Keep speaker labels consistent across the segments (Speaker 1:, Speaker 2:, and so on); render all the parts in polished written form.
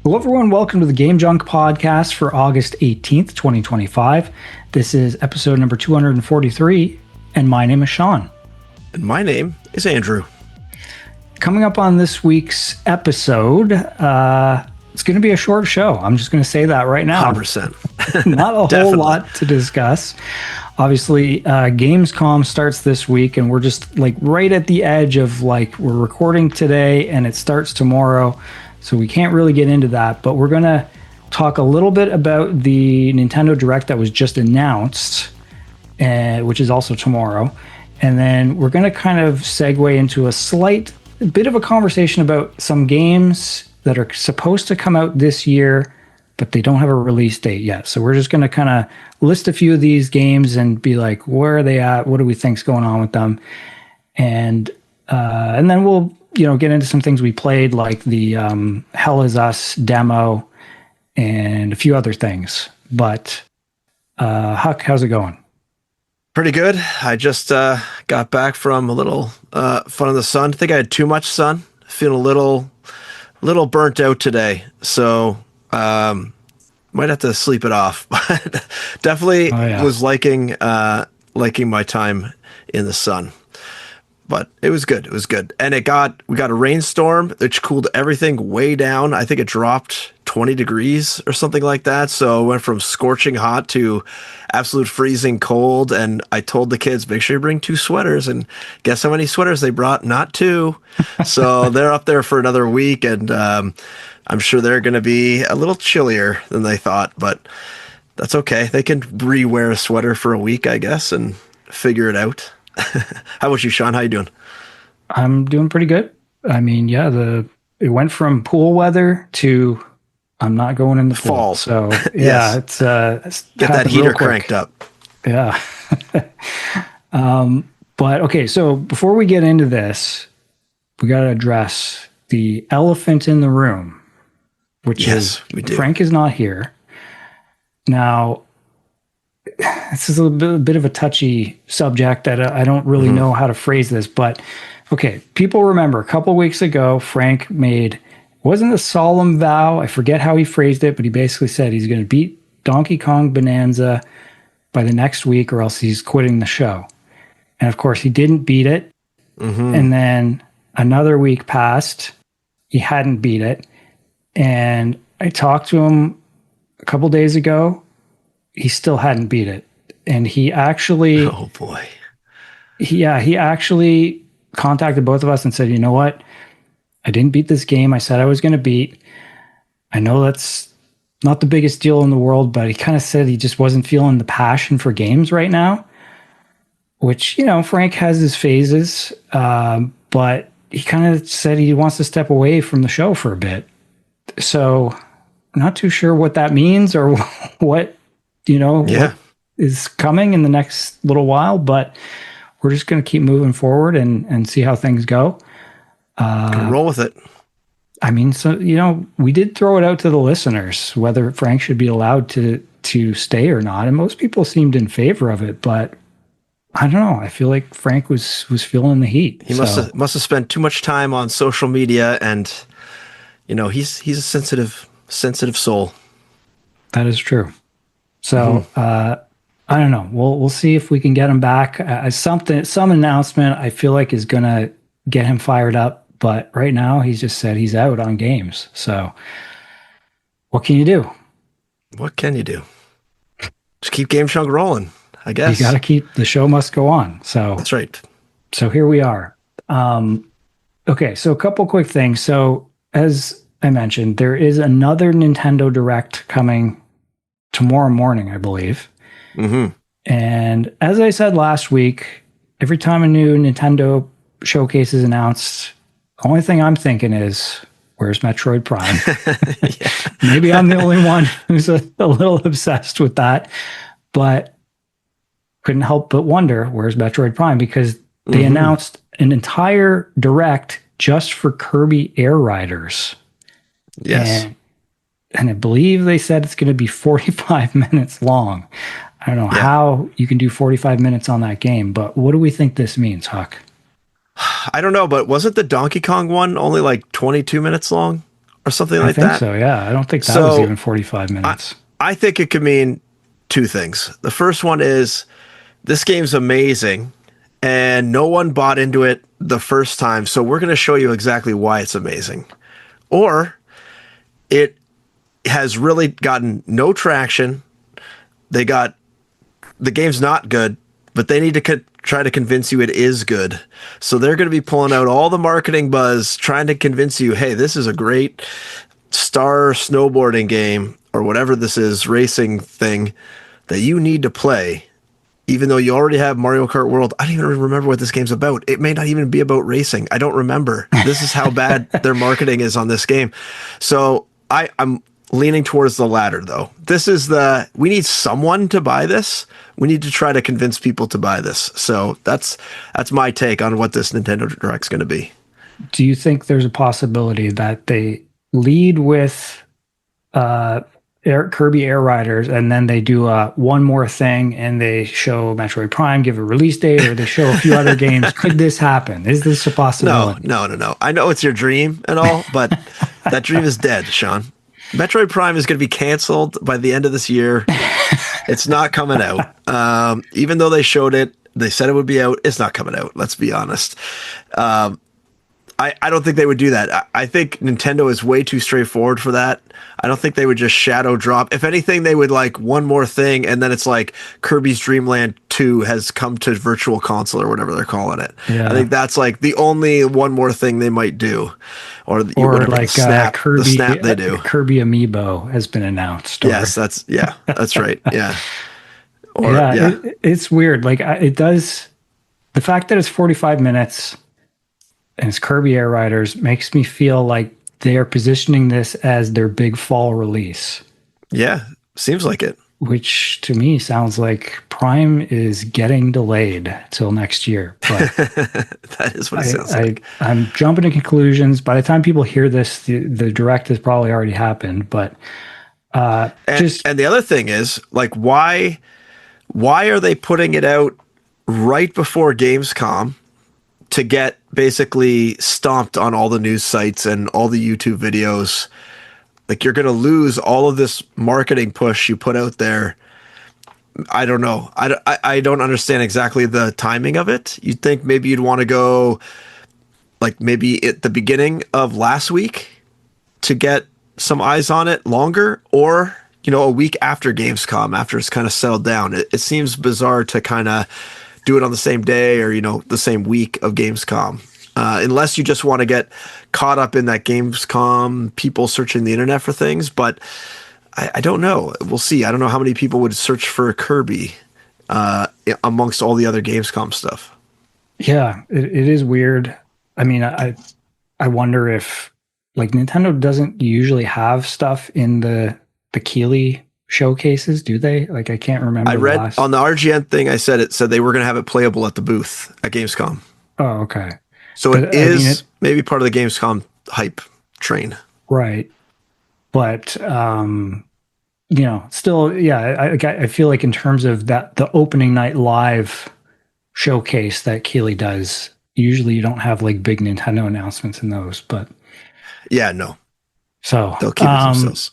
Speaker 1: Hello, everyone. Welcome to the Game Junk podcast for August 18th, 2025. This is episode number 243, and my name is Sean.
Speaker 2: And my name is Andrew.
Speaker 1: Coming up on this week's episode, it's going to be a short show. I'm just going to say that right now.
Speaker 2: 100%.
Speaker 1: Not a whole lot to discuss. Obviously, Gamescom starts this week, and we're just like right at the edge of like we're recording today, and it starts tomorrow. So we can't really get into that, but we're going to talk a little bit about the Nintendo Direct that was just announced, which is also tomorrow. And then we're going to kind of segue into a slight bit of a conversation about some games that are supposed to come out this year, but they don't have a release date yet. So we're just going to kind of list a few of these games and be like, where are they at? What do we think's going on with them? And then we'll get into some things we played, like the Hell Is Us demo and a few other things. But Huck, how's it going?
Speaker 2: Pretty good. I just got back from a little fun in the sun. I think I had too much sun. Feeling a little burnt out today. So might have to sleep it off. But definitely was liking my time in the sun. But it was good. It was good. And we got a rainstorm, which cooled everything way down. I think it dropped 20 degrees or something like that. So it went from scorching hot to absolute freezing cold. And I told the kids, make sure you bring 2 sweaters. And guess how many sweaters they brought? Not 2. So they're up there for another week. And I'm sure they're going to be a little chillier than they thought. But that's okay. They can re-wear a sweater for a week, I guess, and figure it out. How about you, Sean? How you doing?
Speaker 1: I'm doing pretty good. I mean, it went from pool weather to I'm not going in the fall. So yeah,
Speaker 2: yes.
Speaker 1: It's
Speaker 2: get that heater cranked up.
Speaker 1: Yeah. But okay, so before we get into this, we got to address the elephant in the room, which is Frank is not here. Now, this is a bit of a touchy subject that I don't really know how to phrase this, but okay, people remember a couple of weeks ago, Frank wasn't a solemn vow. I forget how he phrased it, but he basically said he's going to beat Donkey Kong Bonanza by the next week or else he's quitting the show. And of course, he didn't beat it. And then another week passed. He hadn't beat it. And I talked to him a couple days ago. He still hadn't beat it. And he actually...
Speaker 2: Oh, boy.
Speaker 1: He actually contacted both of us and said, you know what? I didn't beat this game I said I was going to beat. I know that's not the biggest deal in the world, but he kind of said he just wasn't feeling the passion for games right now, which, Frank has his phases, but he kind of said he wants to step away from the show for a bit. So I'm not too sure what that means or what... what is coming in the next little while, but we're just going to keep moving forward and see how things go.
Speaker 2: Roll with it.
Speaker 1: I mean, so, we did throw it out to the listeners, whether Frank should be allowed to stay or not. And most people seemed in favor of it, but I don't know. I feel like Frank was feeling the heat.
Speaker 2: He must have spent too much time on social media and, he's a sensitive soul.
Speaker 1: That is true. So I don't know. We'll see if we can get him back. Some announcement I feel like is going to get him fired up. But right now he's just said he's out on games. So what can you do?
Speaker 2: What can you do? Just keep Game Junk rolling, I guess.
Speaker 1: You got to keep the show must go on. So
Speaker 2: that's right.
Speaker 1: So here we are. Okay, so a couple quick things. So as I mentioned, there is another Nintendo Direct coming tomorrow morning, I believe. And as I said last week, every time a new Nintendo showcase is announced, the only thing I'm thinking is, where's Metroid Prime? Maybe I'm the only one who's a little obsessed with that, but couldn't help but wonder, where's Metroid Prime? Because they announced an entire Direct just for Kirby Air Riders.
Speaker 2: Yes.
Speaker 1: And I believe they said it's going to be 45 minutes long. I don't know how you can do 45 minutes on that game, but what do we think this means, Huck?
Speaker 2: I don't know, but wasn't the Donkey Kong one only like 22 minutes long? or something
Speaker 1: I
Speaker 2: like
Speaker 1: think
Speaker 2: that.
Speaker 1: so. Yeah, I don't think that was
Speaker 2: So
Speaker 1: even 45
Speaker 2: I,
Speaker 1: minutes.
Speaker 2: I think it could mean two things. The first one is this game's amazing and no one bought into it the first time, so we're going to show you exactly why it's amazing. Or it has really gotten no traction. They got the game's not good, but they need to try to convince you it is good. So they're going to be pulling out all the marketing buzz, trying to convince you, hey, this is a great star snowboarding game or whatever this is, racing thing that you need to play. Even though you already have Mario Kart World, I don't even remember what this game's about. It may not even be about racing. I don't remember. This is how bad their marketing is on this game. So I'm leaning towards the latter, though. We need someone to buy this. We need to try to convince people to buy this. So that's my take on what this Nintendo Direct's going to be.
Speaker 1: Do you think there's a possibility that they lead with Kirby Air Riders, and then they do one more thing, and they show Metroid Prime, give a release date, or they show a few other games? Could this happen? Is this a possibility?
Speaker 2: No. I know it's your dream and all, but that dream is dead, Sean. Metroid Prime is going to be canceled by the end of this year. It's not coming out. Even though they showed it, they said it would be out. It's not coming out. Let's be honest. I don't think they would do that. I think Nintendo is way too straightforward for that. I don't think they would just shadow drop. If anything, they would like one more thing, and then it's like Kirby's Dream Land 2 has come to Virtual Console or whatever they're calling it.
Speaker 1: Yeah.
Speaker 2: I think that's like the only one more thing they might do. Or whatever,
Speaker 1: like
Speaker 2: the snap they do.
Speaker 1: Kirby Amiibo has been announced.
Speaker 2: Yes, that's right. Yeah. Or,
Speaker 1: it's weird. Like it does. The fact that it's 45 minutes and it's Kirby Air Riders makes me feel like they are positioning this as their big fall release.
Speaker 2: Yeah, seems like it.
Speaker 1: Which to me sounds like Prime is getting delayed till next year. But
Speaker 2: that is what it sounds like.
Speaker 1: I'm jumping to conclusions. By the time people hear this, the direct has probably already happened. But
Speaker 2: and the other thing is, like, why are they putting it out right before Gamescom to get basically stomped on all the news sites and all the YouTube videos? Like, you're going to lose all of this marketing push you put out there. I don't know. I don't understand exactly the timing of it. You'd think maybe you'd want to go like maybe at the beginning of last week to get some eyes on it longer, or, you know, a week after Gamescom, after it's kind of settled down. It seems bizarre to kind of do it on the same day or, you know, the same week of Gamescom. Unless you just want to get caught up in that Gamescom people searching the internet for things. But I don't know. We'll see. I don't know how many people would search for Kirby amongst all the other Gamescom stuff.
Speaker 1: Yeah, it is weird. I mean, I wonder if, like, Nintendo doesn't usually have stuff in the Keighley showcases, do they? Like, I can't remember.
Speaker 2: I read on the RGN thing, it said they were going to have it playable at the booth at Gamescom.
Speaker 1: Oh, okay.
Speaker 2: So it is maybe part of the Gamescom hype train.
Speaker 1: Right. But, you know, still, yeah, I feel like in terms of the opening night live showcase that Keighley does, usually you don't have like big Nintendo announcements in those, but.
Speaker 2: Yeah, no.
Speaker 1: So.
Speaker 2: They'll keep it themselves.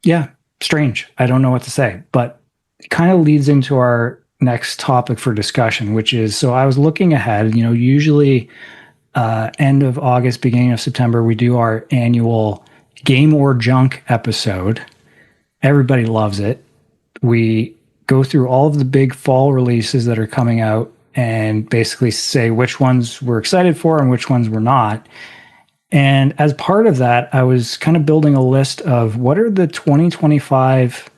Speaker 1: Yeah, strange. I don't know what to say, but it kind of leads into our next topic for discussion, which is, so I was looking ahead, you know, usually end of August, beginning of September, we do our annual Game or Junk episode. Everybody loves it. We go through all of the big fall releases that are coming out and basically say which ones we're excited for and which ones we're not. And as part of that, I was kind of building a list of what are the 2025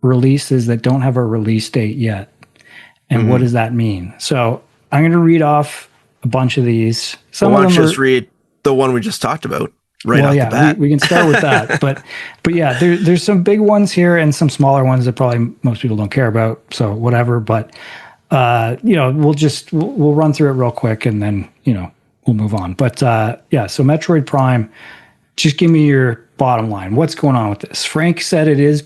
Speaker 1: releases that don't have a release date yet. And what does that mean? So I'm going to read off a bunch of these.
Speaker 2: Why don't you just read the one we just talked about off the bat?
Speaker 1: We can start with that. But yeah, there's some big ones here and some smaller ones that probably most people don't care about. So whatever. But you know, we'll run through it real quick and then, you know, we'll move on. But yeah, so Metroid Prime, just give me your bottom line. What's going on with this? Frank said it is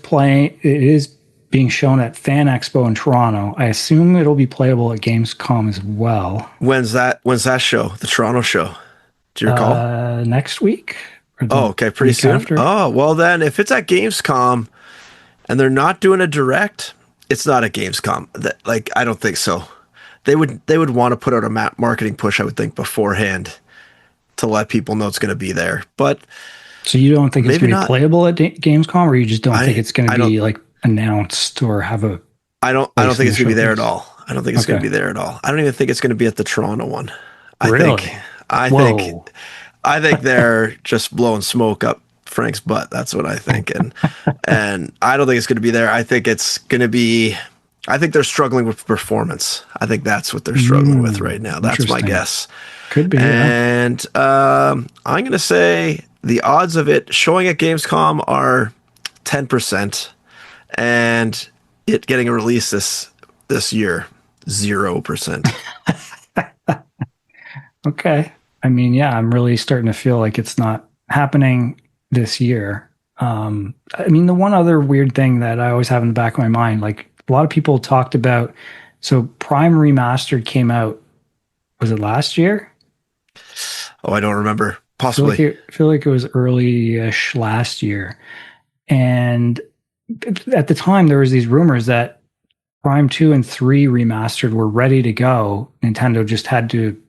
Speaker 1: being shown at Fan Expo in Toronto. I assume it'll be playable at Gamescom as well.
Speaker 2: When's that show? The Toronto show? Do you recall?
Speaker 1: Next week, or
Speaker 2: Oh,
Speaker 1: the
Speaker 2: okay, pretty
Speaker 1: week
Speaker 2: soon.
Speaker 1: after.
Speaker 2: Oh, well then, if it's at Gamescom and they're not doing a direct, it's not a Gamescom. Like, I don't think so. They would want to put out a marketing push, I would think, beforehand to let people know it's going to be there. But
Speaker 1: So you don't think it's
Speaker 2: maybe
Speaker 1: going to be
Speaker 2: not.
Speaker 1: playable at Gamescom, or you just don't think
Speaker 2: I
Speaker 1: it's going to
Speaker 2: I don't
Speaker 1: be like announced or have a
Speaker 2: I don't
Speaker 1: place in
Speaker 2: think
Speaker 1: the
Speaker 2: it's going to be there at
Speaker 1: showcase?
Speaker 2: all. I don't think it's going to
Speaker 1: Okay,
Speaker 2: be there at all. I don't even think it's going to be at the Toronto one. I think
Speaker 1: really?
Speaker 2: I think
Speaker 1: Whoa.
Speaker 2: I think they're just blowing smoke up Frank's butt. That's what I think. And I don't think it's going to be there. I think it's going to be I think they're struggling with performance. I think that's what they're struggling with right now. That's my
Speaker 1: Interesting.
Speaker 2: guess.
Speaker 1: Could be, yeah.
Speaker 2: And I'm going to say the odds of it showing at Gamescom are 10%, and it getting a release this year 0%.
Speaker 1: Okay. I mean, yeah, I'm really starting to feel like it's not happening this year. I mean, the one other weird thing that I always have in the back of my mind, like a lot of people talked about, so Prime Remastered came out, was it last year?
Speaker 2: Oh, I don't remember.
Speaker 1: I
Speaker 2: Possibly.
Speaker 1: feel like it was early-ish last year. And at the time, there was these rumors that Prime 2 and 3 remastered were ready to go. Nintendo just had to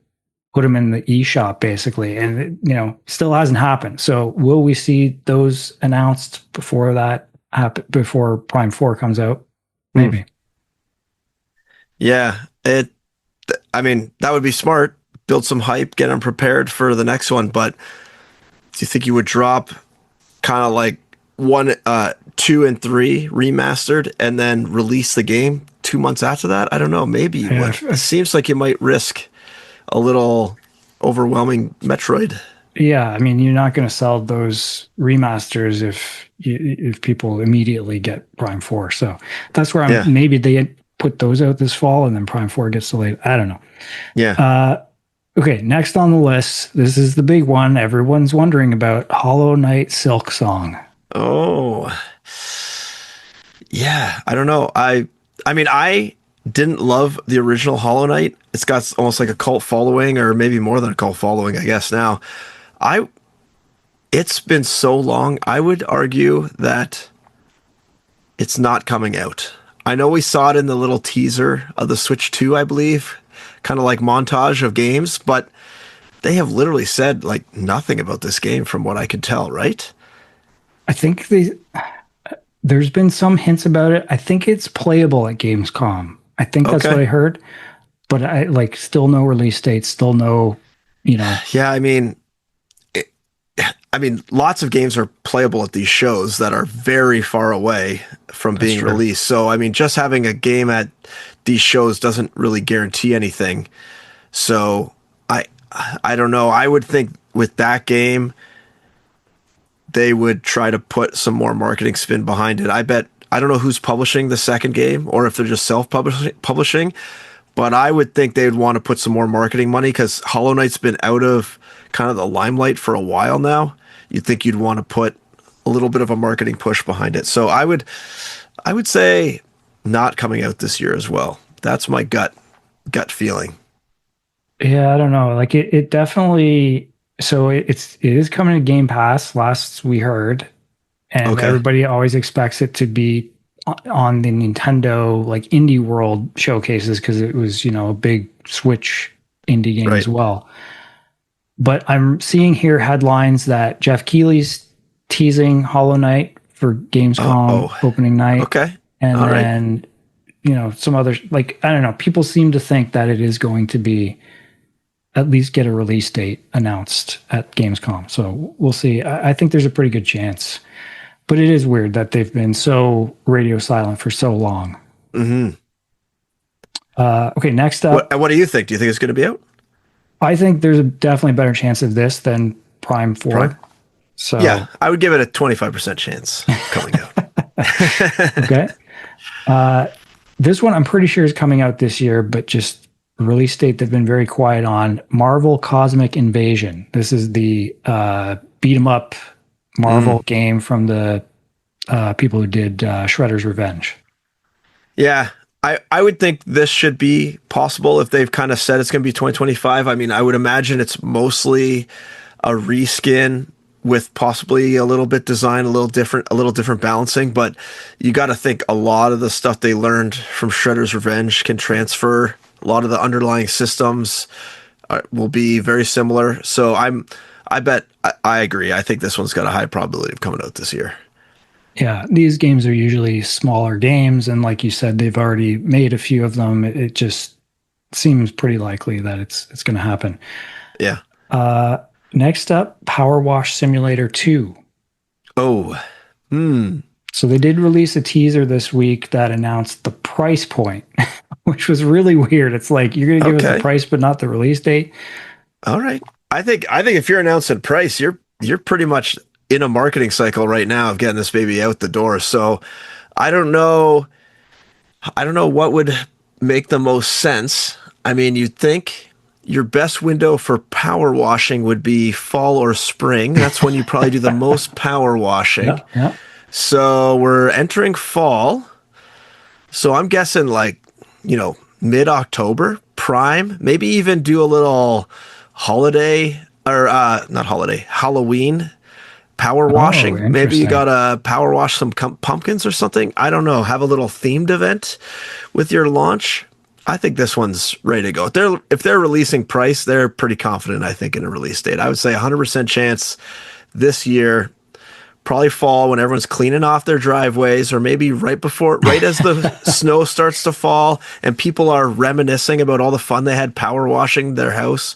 Speaker 1: put them in the eShop basically, and it, still hasn't happened. So will we see those announced before that happen, before Prime 4 comes out?
Speaker 2: Hmm.
Speaker 1: Maybe.
Speaker 2: Yeah, I mean, that would be smart. Build some hype, get them prepared for the next one. But do you think you would drop kind of like one, two, and three remastered, and then release the game 2 months after that? I don't know. Maybe you
Speaker 1: Yeah,
Speaker 2: would. It seems like you might risk a little overwhelming Metroid.
Speaker 1: yeah. I mean, you're not going to sell those remasters if people immediately get Prime 4. So that's where
Speaker 2: Yeah,
Speaker 1: maybe they put those out this fall and then Prime 4 gets delayed. I don't know.
Speaker 2: yeah.
Speaker 1: Okay, next on the list, this is the big one everyone's wondering about, Hollow Knight Silk Song.
Speaker 2: Oh, yeah. I don't know. I mean, I didn't love the original Hollow Knight. It's got almost like a cult following, or maybe more than a cult following, I guess now. I It's been so long. I would argue that it's not coming out. I know we saw it in the little teaser of the Switch 2, I believe, kind of like montage of games, but they have literally said like nothing about this game from what I could tell, right?
Speaker 1: I think there's been some hints about it. I think it's playable at Gamescom. I think that's what
Speaker 2: Okay.
Speaker 1: I heard, but I like still no release date, still no, you know,
Speaker 2: Yeah, I mean, lots of games are playable at these shows that are very far away from
Speaker 1: that's
Speaker 2: being
Speaker 1: true.
Speaker 2: released. So, I mean, just having a game at these shows doesn't really guarantee anything. So, I I don't know. I would think with that game, they would try to put some more marketing spin behind it. I don't know who's publishing the second game or if they're just self-publishing, but I would think they would want to put some more marketing money because Hollow Knight's been out of kind of the limelight for a while now. You'd think you'd want to put a little bit of a marketing push behind it. So I would say not coming out this year as well. That's my gut feeling.
Speaker 1: Yeah, I don't know. Like it definitely. So it is coming to Game Pass. Last we heard, and
Speaker 2: Okay.
Speaker 1: everybody always expects it to be on the Nintendo like indie world showcases because it was a big Switch indie game as
Speaker 2: Right.
Speaker 1: well. But I'm seeing here headlines that Jeff Keighley's teasing Hollow Knight for Gamescom
Speaker 2: Oh.
Speaker 1: opening night,
Speaker 2: Okay.
Speaker 1: and
Speaker 2: All right.
Speaker 1: then some others like I don't know. People seem to think that it is going to be at least get a release date announced at Gamescom. So we'll see. I think there's a pretty good chance. But it is weird that they've been so radio silent for so long.
Speaker 2: Hmm.
Speaker 1: Okay, next up,
Speaker 2: What do you think? Do you think it's going to be out?
Speaker 1: I think there's a definitely better chance of this than Prime
Speaker 2: Prime?
Speaker 1: 4. So,
Speaker 2: Yeah, I would give it a 25% chance of coming out.
Speaker 1: okay. Uh, this one I'm pretty sure is coming out this year, but just release date they've been very quiet on. Marvel Cosmic Invasion. This is the beat 'em up Marvel
Speaker 2: Mm.
Speaker 1: game from the people who did Shredder's Revenge.
Speaker 2: Yeah, I would think this should be possible if they've kind of said it's going to be 2025. I mean, I would imagine it's mostly a reskin with possibly a little bit design, a little different balancing. But you got to think a lot of the stuff they learned from Shredder's Revenge can transfer. A lot of the underlying systems will be very similar. So I agree. I think this one's got a high probability of coming out this year.
Speaker 1: Yeah, these games are usually smaller games, and like you said, they've already made a few of them. It just seems pretty likely that it's going to happen.
Speaker 2: Yeah.
Speaker 1: Uh, Next up, Power Wash Simulator 2.
Speaker 2: Oh. Hmm.
Speaker 1: So they did release a teaser this week that announced the price point, which was really weird. It's like you're going to give us the
Speaker 2: Okay.
Speaker 1: price but not the release date.
Speaker 2: All right. I think if you're announcing price, you're pretty much in a marketing cycle right now of getting this baby out the door. So I don't know. I don't know what would make the most sense. I mean, you'd think your best window for power washing would be fall or spring. That's when you probably do the most power washing.
Speaker 1: Yeah, yeah.
Speaker 2: So we're entering fall. So I'm guessing like, mid-October, prime, maybe even do a little holiday or not holiday, Halloween power
Speaker 1: Oh,
Speaker 2: washing. Maybe you
Speaker 1: interesting.
Speaker 2: gotta power wash some pumpkins or something. I don't know. Have a little themed event with your launch. I think this one's ready to go. If they're releasing price, they're pretty confident, I think, in a release date. I would say 100% chance this year, probably fall when everyone's cleaning off their driveways, or maybe right as the snow starts to fall and people are reminiscing about all the fun they had power washing their house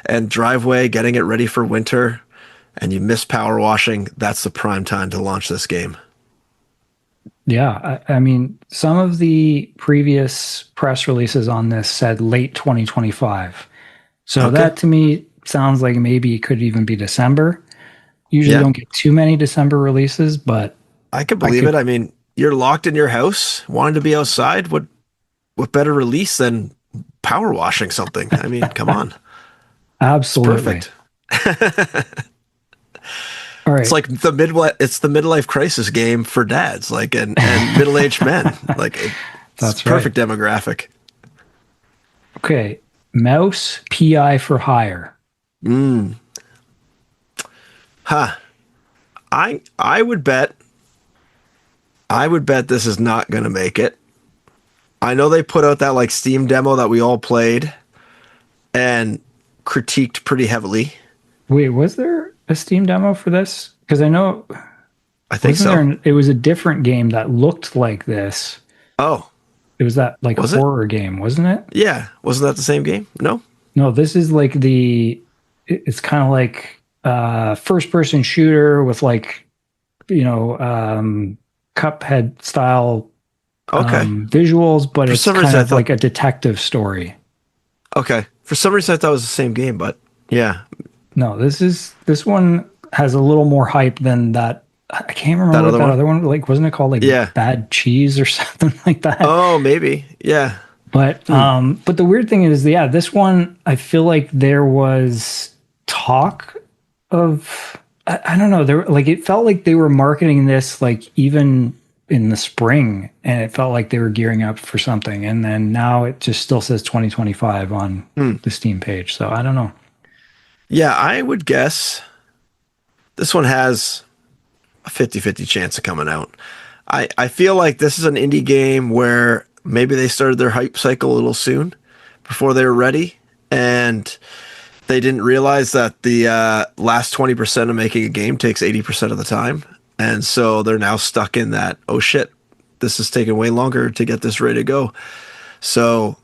Speaker 2: and driveway, getting it ready for winter, and you miss power washing. That's the prime time to launch this game.
Speaker 1: Yeah, I mean, some of the previous press releases on this said late 2025. So
Speaker 2: Okay.
Speaker 1: that to me sounds like maybe it could even be December. Usually
Speaker 2: Yeah,
Speaker 1: don't get too many December releases, but
Speaker 2: I could
Speaker 1: I
Speaker 2: believe it.
Speaker 1: could
Speaker 2: I mean, you're locked in your house, wanting to be outside. What better release than power washing something? I mean, come on. It's
Speaker 1: absolutely.
Speaker 2: perfect.
Speaker 1: All
Speaker 2: It's
Speaker 1: right.
Speaker 2: like the midlife crisis game for dads, like and middle-aged men. It's
Speaker 1: That's right.
Speaker 2: perfect demographic.
Speaker 1: Okay. Mouse PI for hire.
Speaker 2: Mm. Huh. I I would bet I would bet this is not going to make it. I know they put out that like Steam demo that we all played and critiqued pretty heavily.
Speaker 1: Wait, was there a Steam demo for this? Because I know,
Speaker 2: I think
Speaker 1: wasn't there,
Speaker 2: so.
Speaker 1: it was a different game that looked like this.
Speaker 2: Oh,
Speaker 1: It was that like
Speaker 2: was it?
Speaker 1: horror game, wasn't it?
Speaker 2: Yeah. Wasn't that the same game? No.
Speaker 1: No, this is like it's kind of like first person shooter with like, you know, Cuphead style
Speaker 2: Okay.
Speaker 1: visuals, but
Speaker 2: For
Speaker 1: it's
Speaker 2: some
Speaker 1: kind
Speaker 2: reason I
Speaker 1: of
Speaker 2: thought
Speaker 1: like a detective story.
Speaker 2: okay. For some reason I thought it was the same game, but yeah.
Speaker 1: No, this one has a little more hype than that. I can't remember
Speaker 2: That
Speaker 1: what
Speaker 2: other
Speaker 1: that
Speaker 2: one?
Speaker 1: other one like. Wasn't it called like
Speaker 2: Yeah.
Speaker 1: Bad Cheese or something like that?
Speaker 2: Oh, maybe. Yeah. Hmm.
Speaker 1: But the weird thing is, yeah, this one I feel like there was talk of I don't know, there like it felt like they were marketing this like even in the spring, and it felt like they were gearing up for something, and then now it just still says 2025 on
Speaker 2: Hmm.
Speaker 1: the Steam page. So I don't know.
Speaker 2: Yeah, I would guess this one has a 50-50 chance of coming out. I feel like this is an indie game where maybe they started their hype cycle a little soon before they were ready, and they didn't realize that the last 20% of making a game takes 80% of the time. And so they're now stuck in that, oh shit, this is taking way longer to get this ready to go. So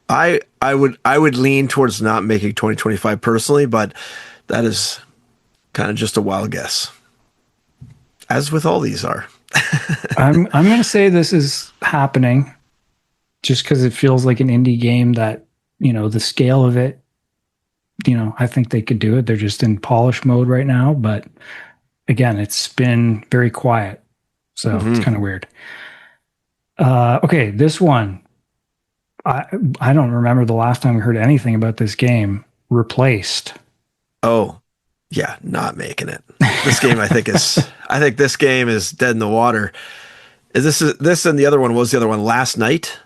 Speaker 2: I would lean towards not making 2025 personally, but that is kind of just a wild guess, as with all these are.
Speaker 1: I'm gonna say this is happening just because it feels like an indie game that, you know, the scale of it, you know, I think they could do it. They're just in polish mode right now, but again, it's been very quiet. So it's
Speaker 2: Hmm.
Speaker 1: kind of weird. Okay, this one. I I don't remember the last time we heard anything about this game. Replaced.
Speaker 2: Oh, yeah, not making it. I think this game is dead in the water. Is this and the other one was the other one last night?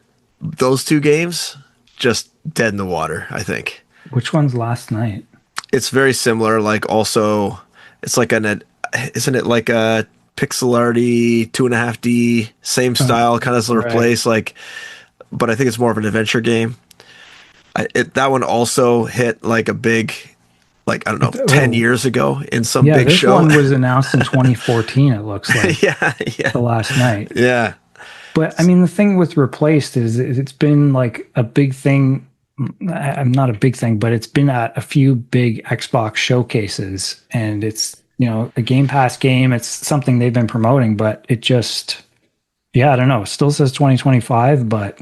Speaker 2: Those two games just dead in the water, I think.
Speaker 1: Which one's last night?
Speaker 2: It's very similar, like also It's like isn't it like a pixel arty 2.5D, same
Speaker 1: Oh,
Speaker 2: style, kind of sort of
Speaker 1: right.
Speaker 2: place, like, but I think it's more of an adventure game. That one also hit like a big, like, I don't know, 10
Speaker 1: Oh,
Speaker 2: years ago in some
Speaker 1: yeah.
Speaker 2: big
Speaker 1: This
Speaker 2: show.
Speaker 1: one was announced in 2014. It looks like
Speaker 2: Yeah, yeah,
Speaker 1: the last night.
Speaker 2: yeah.
Speaker 1: But I mean, the thing with replaced is it's been like a big thing. I'm not a big thing, but it's been at a few big Xbox showcases, and it's a Game Pass game. It's something they've been promoting, but it just yeah, I don't know. It still says 2025, but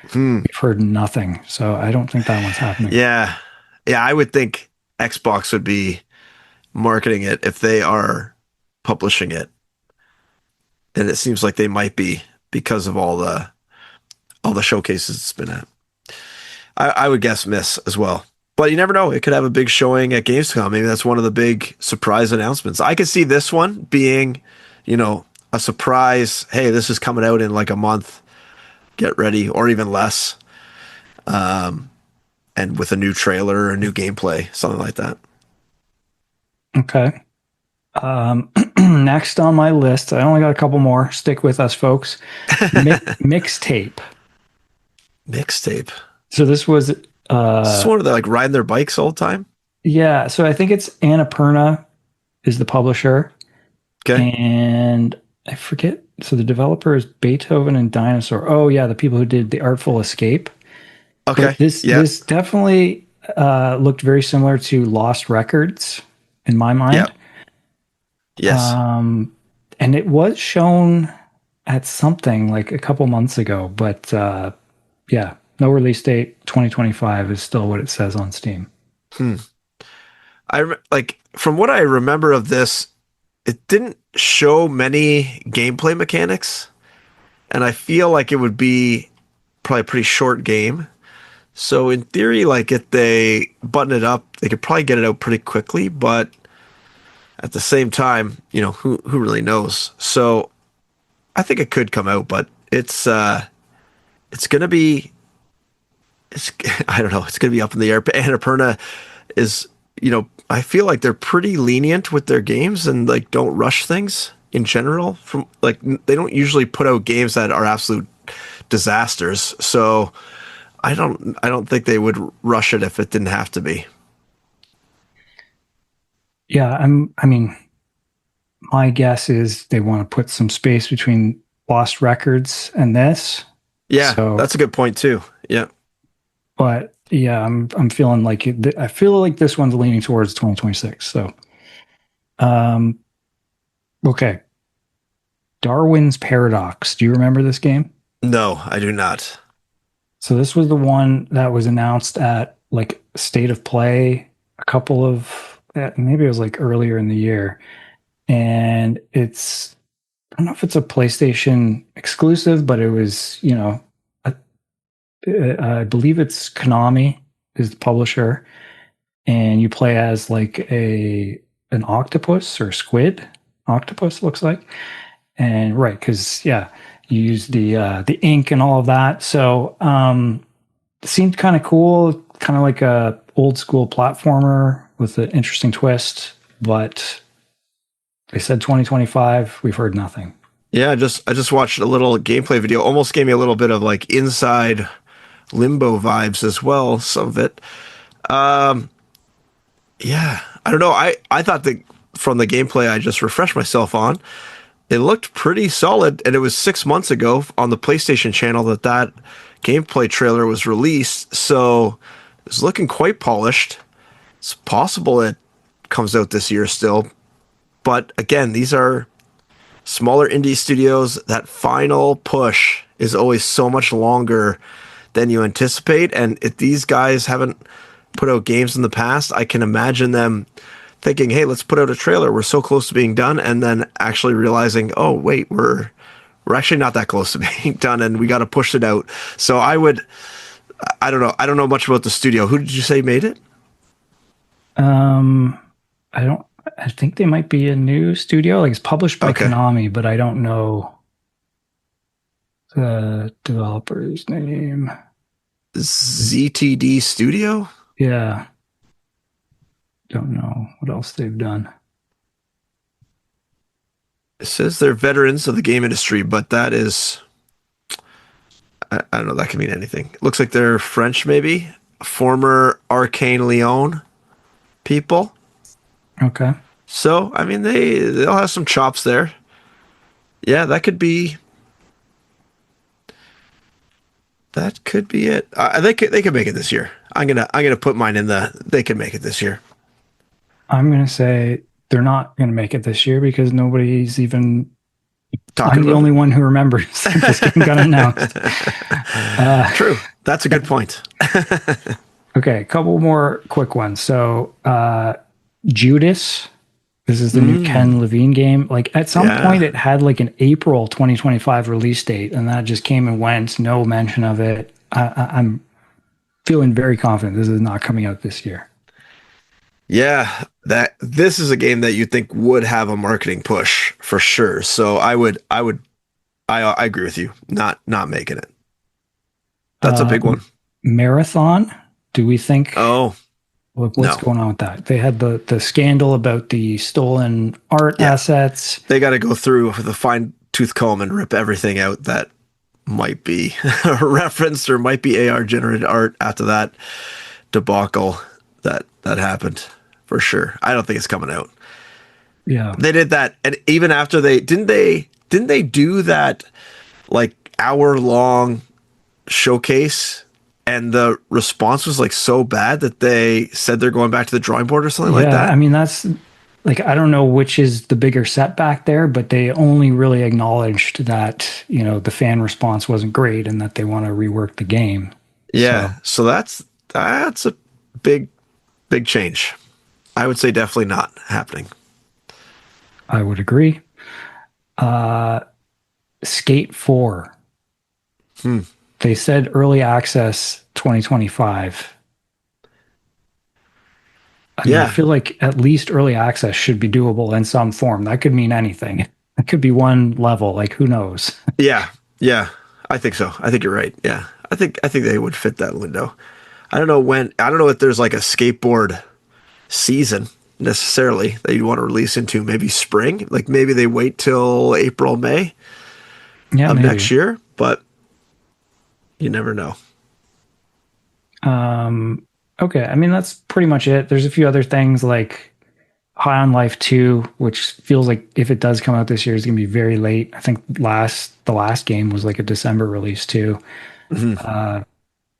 Speaker 2: Hmm.
Speaker 1: we've heard nothing. So I don't think that one's happening.
Speaker 2: Yeah. Yeah, I would think Xbox would be marketing it if they are publishing it. And it seems like they might be because of all the showcases it's been at. I would guess miss as well. But you never know. It could have a big showing at Gamescom. Maybe that's one of the big surprise announcements. I could see this one being, a surprise. Hey, this is coming out in like a month. Get ready, or even less. And with a new trailer or new gameplay, something like that.
Speaker 1: Okay. Next on my list, I only got a couple more. Stick with us, folks. Mixtape.
Speaker 2: Mixtape.
Speaker 1: So this was
Speaker 2: Is this one of the like riding their bikes all the time?
Speaker 1: yeah, so I think it's Annapurna is the publisher,
Speaker 2: Okay.
Speaker 1: and I forget. So the developer is Beethoven and Dinosaur. Oh yeah, the people who did The Artful Escape. But
Speaker 2: Okay.
Speaker 1: this
Speaker 2: Yeah.
Speaker 1: this definitely looked very similar to Lost Records in my
Speaker 2: Yeah.
Speaker 1: mind.
Speaker 2: Yes.
Speaker 1: Um, and it was shown at something like a couple months ago, but yeah, no release date. 2025 is still what it says on Steam.
Speaker 2: Hmm. Like from what I remember of this, it didn't show many gameplay mechanics, and I feel like it would be probably a pretty short game. So in theory, like if they button it up, they could probably get it out pretty quickly, but at the same time, who really knows? So I think it could come out, but it's gonna be it's I don't know, it's gonna be up in the air. Annapurna is, I feel like they're pretty lenient with their games and like don't rush things in general. From like they don't usually put out games that are absolute disasters. So I don't think they would rush it if it didn't have to be.
Speaker 1: Yeah, I mean, my guess is they want to put some space between Lost Records and this.
Speaker 2: Yeah,
Speaker 1: So,
Speaker 2: that's a good point too. Yeah.
Speaker 1: but yeah, I'm feeling like I feel like this one's leaning towards 2026. So, um, okay, Darwin's Paradox. Do you remember this game?
Speaker 2: No, I do not.
Speaker 1: So this was the one that was announced at like State of Play a couple of maybe it was like earlier in the year, and I don't know if it's a PlayStation exclusive, but it was I, I believe it's Konami is the publisher, and you play as like an octopus or squid. Octopus looks like, and right because yeah, you use the ink and all of that. So it seemed kind of cool, kind of like a old school platformer with an interesting twist, but they said 2025. We've heard nothing.
Speaker 2: Yeah, I just watched a little gameplay video. Almost gave me a little bit of like inside Limbo vibes as well, some of it. Um, yeah, I don't know. I thought that from the gameplay I just refreshed myself on, it looked pretty solid, and it was 6 months ago on the PlayStation channel that gameplay trailer was released. So it's looking quite polished. It's possible it comes out this year still, but again, these are smaller indie studios. That final push is always so much longer than you anticipate. And if these guys haven't put out games in the past, I can imagine them thinking, "Hey, let's put out a trailer. We're so close to being done," and then actually realizing, "Oh, wait, we're actually not that close to being done, and we got to push it out." So I don't know. I don't know much about the studio. Who did you say made it?
Speaker 1: Um, I don't. I think they might be a new studio. Like it's published by
Speaker 2: Okay,
Speaker 1: Konami, but I don't know the developer's name.
Speaker 2: ZTD Studio.
Speaker 1: Yeah, don't know what else they've done.
Speaker 2: It says they're veterans of the game industry, but that is, I don't know, that can mean anything. It looks like they're French, maybe former Arcane Leon people.
Speaker 1: Okay.
Speaker 2: So, I mean, they'll have some chops there. Yeah, that could be it. They could make it this year. I'm gonna put mine in the they can make it this year.
Speaker 1: I'm going to say they're not going to make it this year because nobody's even.
Speaker 2: Talking
Speaker 1: I'm the
Speaker 2: about
Speaker 1: only one who remembers that this game got announced.
Speaker 2: True. That's a good point.
Speaker 1: Okay, a couple more quick ones. So, Judas, this is the new Ken Levine game. Like at some
Speaker 2: Yeah.
Speaker 1: point, it had like an April 2025 release date, and that just came and went. No mention of it. I'm feeling very confident this is not coming out this year.
Speaker 2: Yeah, that this is a game that you think would have a marketing push for sure. So I agree with you. Not making it. That's a big one.
Speaker 1: Marathon. Do we think
Speaker 2: Oh,
Speaker 1: what's
Speaker 2: no.
Speaker 1: going on with that? They had the scandal about the stolen art assets.
Speaker 2: They got to go through with a fine tooth comb and rip everything out that might be a reference or might be AR generated art after that debacle that happened for sure. I don't think it's coming out.
Speaker 1: Yeah.
Speaker 2: They did that, and even after they do that like hour-long showcase, and the response was like so bad that they said they're going back to the drawing board or something like that.
Speaker 1: I mean, that's like, I don't know which is the bigger setback there, but they only really acknowledged that, the fan response wasn't great and that they want to rework the game.
Speaker 2: Yeah, so that's a big change. I would say definitely not happening.
Speaker 1: I would agree. Skate 4. They said early access 2025. I mean, I feel like at least early access should be doable in some form. That could mean anything. It could be one level, like who knows?
Speaker 2: Yeah, I think so. I think you're right. Yeah, I think they would fit that window. I don't know if there's like a skateboard season necessarily that you want to release into. Maybe spring, like maybe they wait till April, May of next year, but you never know.
Speaker 1: Okay, I mean that's pretty much it. There's a few other things like High on Life 2, which feels like if it does come out this year, it's gonna be very late. I think the last game was like a December release too. Deadpool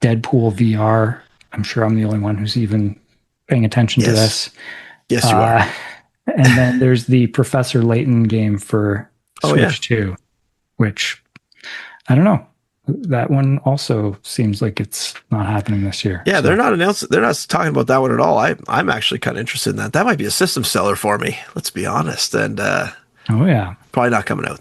Speaker 1: VR. I'm sure I'm the only one who's even paying attention to this.
Speaker 2: Yes, you are.
Speaker 1: And then there's the Professor Layton game for Switch 2, which I don't know. That one also seems like it's not happening this year.
Speaker 2: Yeah, they're not announcing. They're not talking about that one at all. I'm actually kind of interested in that. That might be a system seller for me. Let's be honest. And probably not coming out.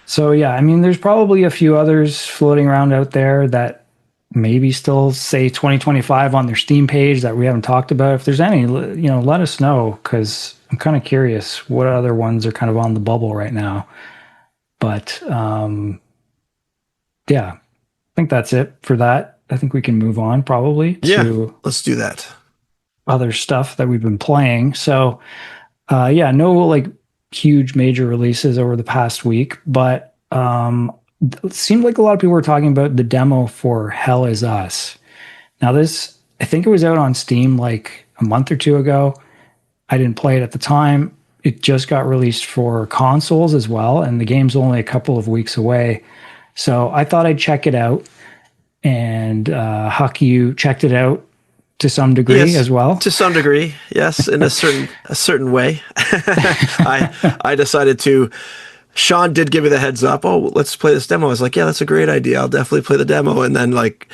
Speaker 1: So yeah, I mean, there's probably a few others floating around out there that maybe still say 2025 on their Steam page that we haven't talked about. If there's any, let us know because I'm kind of curious what other ones are kind of on the bubble right now. But yeah, I think that's it for that. I think we can move on probably to
Speaker 2: let's do that.
Speaker 1: Other stuff that we've been playing. So no like huge major releases over the past week, but it seemed like a lot of people were talking about the demo for Hell Is Us. Now this, I think it was out on Steam like a month or two ago. I didn't play it at the time. It just got released for consoles as well, and the game's only a couple of weeks away. So I thought I'd check it out. And Huck, you checked it out to some degree as well.
Speaker 2: To some degree, yes, in a certain way. I decided to. Sean did give me the heads up. Oh, let's play this demo. I was like, yeah, that's a great idea. I'll definitely play the demo. And then like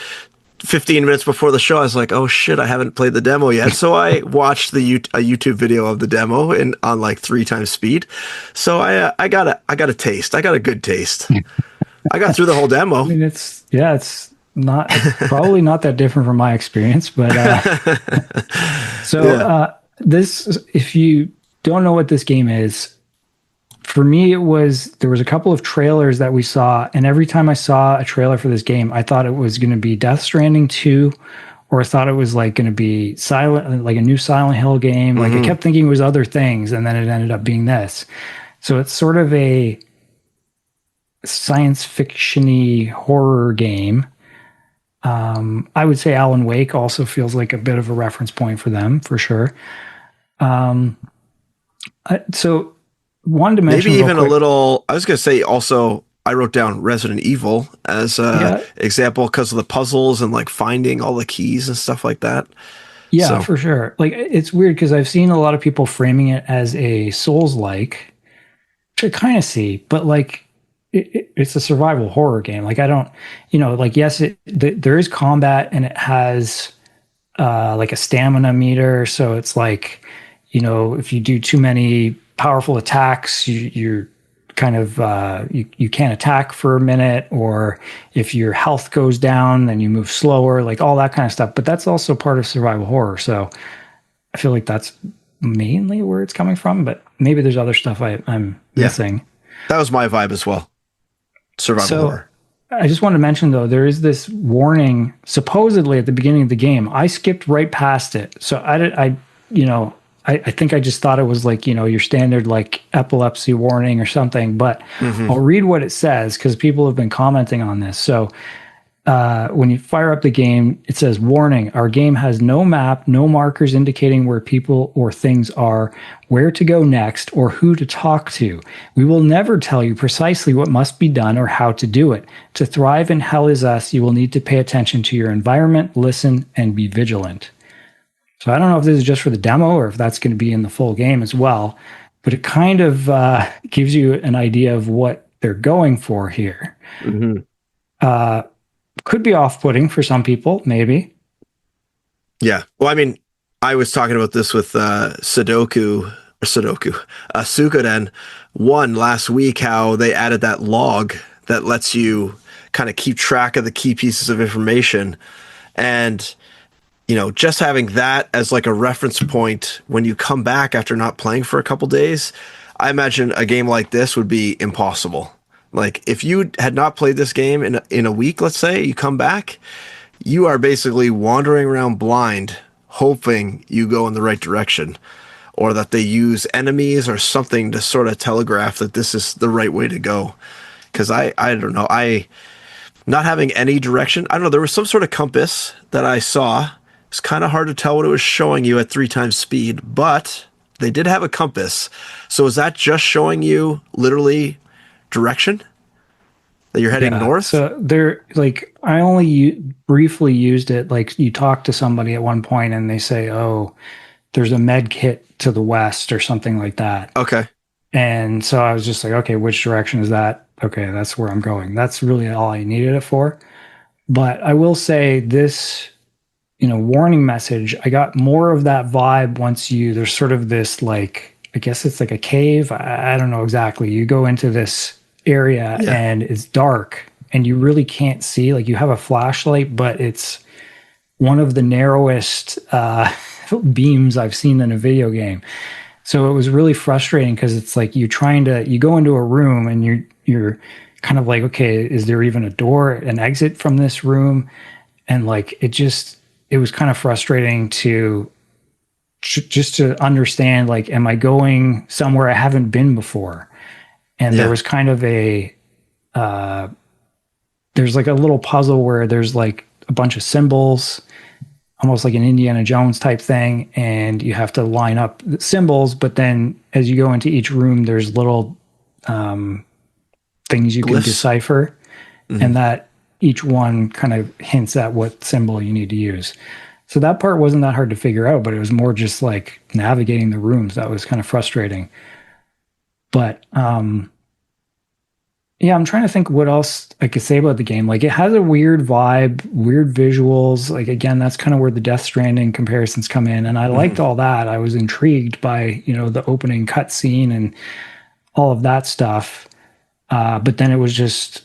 Speaker 2: 15 minutes before the show, I was like, oh shit, I haven't played the demo yet. So I watched a YouTube video of the demo on like 3 times speed. So I got a taste. I got a good taste. I got through the whole demo.
Speaker 1: I mean, it's not probably not that different from my experience, but this, if you don't know what this game is, for me, there was a couple of trailers that we saw, and every time I saw a trailer for this game, I thought it was going to be Death Stranding 2 or I thought it was like going to be silent, like a new Silent Hill game. Like I
Speaker 2: Hmm.
Speaker 1: kept thinking it was other things, and then it ended up being this. So it's sort of a science fictiony horror game. I would say Alan Wake also feels like a bit of a reference point for them, for sure. Um, so wanted to
Speaker 2: Maybe
Speaker 1: mention real
Speaker 2: even a
Speaker 1: quick.
Speaker 2: little. I was gonna say also. I wrote down Resident Evil as a
Speaker 1: Yeah,
Speaker 2: example because of the puzzles and like finding all the keys and stuff like that.
Speaker 1: yeah,
Speaker 2: So
Speaker 1: for sure. Like it's weird because I've seen a lot of people framing it as a Souls-like, which I kind of see, but like it's a survival horror game. Like I don't, like yes, there is combat and it has like a stamina meter, so it's like, if you do too many powerful attacks, you're kind of you can't attack for a minute, or if your health goes down, then you move slower, like all that kind of stuff. But that's also part of survival horror, so I feel like that's mainly where it's coming from. But maybe there's other stuff I'm
Speaker 2: yeah,
Speaker 1: missing.
Speaker 2: that was my vibe as well. Survival
Speaker 1: So
Speaker 2: horror.
Speaker 1: I just want to mention though, there is this warning supposedly at the beginning of the game. I skipped right past it. So I think I just thought it was like, your standard like epilepsy warning or something, but
Speaker 2: Hmm.
Speaker 1: I'll read what it says because people have been commenting on this. So when you fire up the game, it says, warning, our game has no map, no markers indicating where people or things are, where to go next, or who to talk to. We will never tell you precisely what must be done or how to do it. To thrive in Hell Is Us, you will need to pay attention to your environment, listen, and be vigilant. So I don't know if this is just for the demo or if that's going to be in the full game as well, but it kind of gives you an idea of what they're going for here.
Speaker 2: Hmm.
Speaker 1: Uh, could be off-putting for some people, maybe.
Speaker 2: Yeah. Well, I mean, I was talking about this with Suikoden 1 last week, how they added that log that lets you kind of keep track of the key pieces of information. And, just having that as like a reference point when you come back after not playing for a couple days, I imagine a game like this would be impossible. Like if you had not played this game in a week, let's say, you come back, you are basically wandering around blind, hoping you go in the right direction, or that they use enemies or something to sort of telegraph that this is the right way to go. Because I don't know, not having any direction. I don't know. There was some sort of compass that I saw. It's kind of hard to tell what it was showing you at 3 times speed, but they did have a compass. So is that just showing you literally direction that you're heading
Speaker 1: Yeah.
Speaker 2: north?
Speaker 1: So there, like, I only briefly used it. Like, you talk to somebody at one point and they say, oh, there's a med kit to the west or something like that.
Speaker 2: Okay.
Speaker 1: And so I was just like, okay, which direction is that? Okay, that's where I'm going. That's really all I needed it for. But I will say this, warning message, I got more of that vibe once there's sort of this like, I guess it's like a cave. I don't know exactly. You go into this area
Speaker 2: Yeah.
Speaker 1: and it's dark and you really can't see. Like you have a flashlight, but it's one of the narrowest beams I've seen in a video game. So it was really frustrating because it's like you go into a room and you're kind of like, okay, is there even a door, an exit from this room? And like it was kind of frustrating to just to understand, like, am I going somewhere I haven't been before? And there
Speaker 2: Yeah.
Speaker 1: was kind of uh, there's like a little puzzle where there's like a bunch of symbols, almost like an Indiana Jones type thing, and you have to line up the symbols. But then as you go into each room, there's little things you can
Speaker 2: Glyphs.
Speaker 1: decipher,
Speaker 2: Hmm.
Speaker 1: and that each one kind of hints at what symbol you need to use. So that part wasn't that hard to figure out, but it was more just like navigating the rooms that was kind of frustrating. But yeah, I'm trying to think what else I could say about the game. Like it has a weird vibe, weird visuals. Like again, that's kind of where the Death Stranding comparisons come in. And I liked
Speaker 2: Hmm.
Speaker 1: all that. I was intrigued by, the opening cutscene and all of that stuff. But then it was just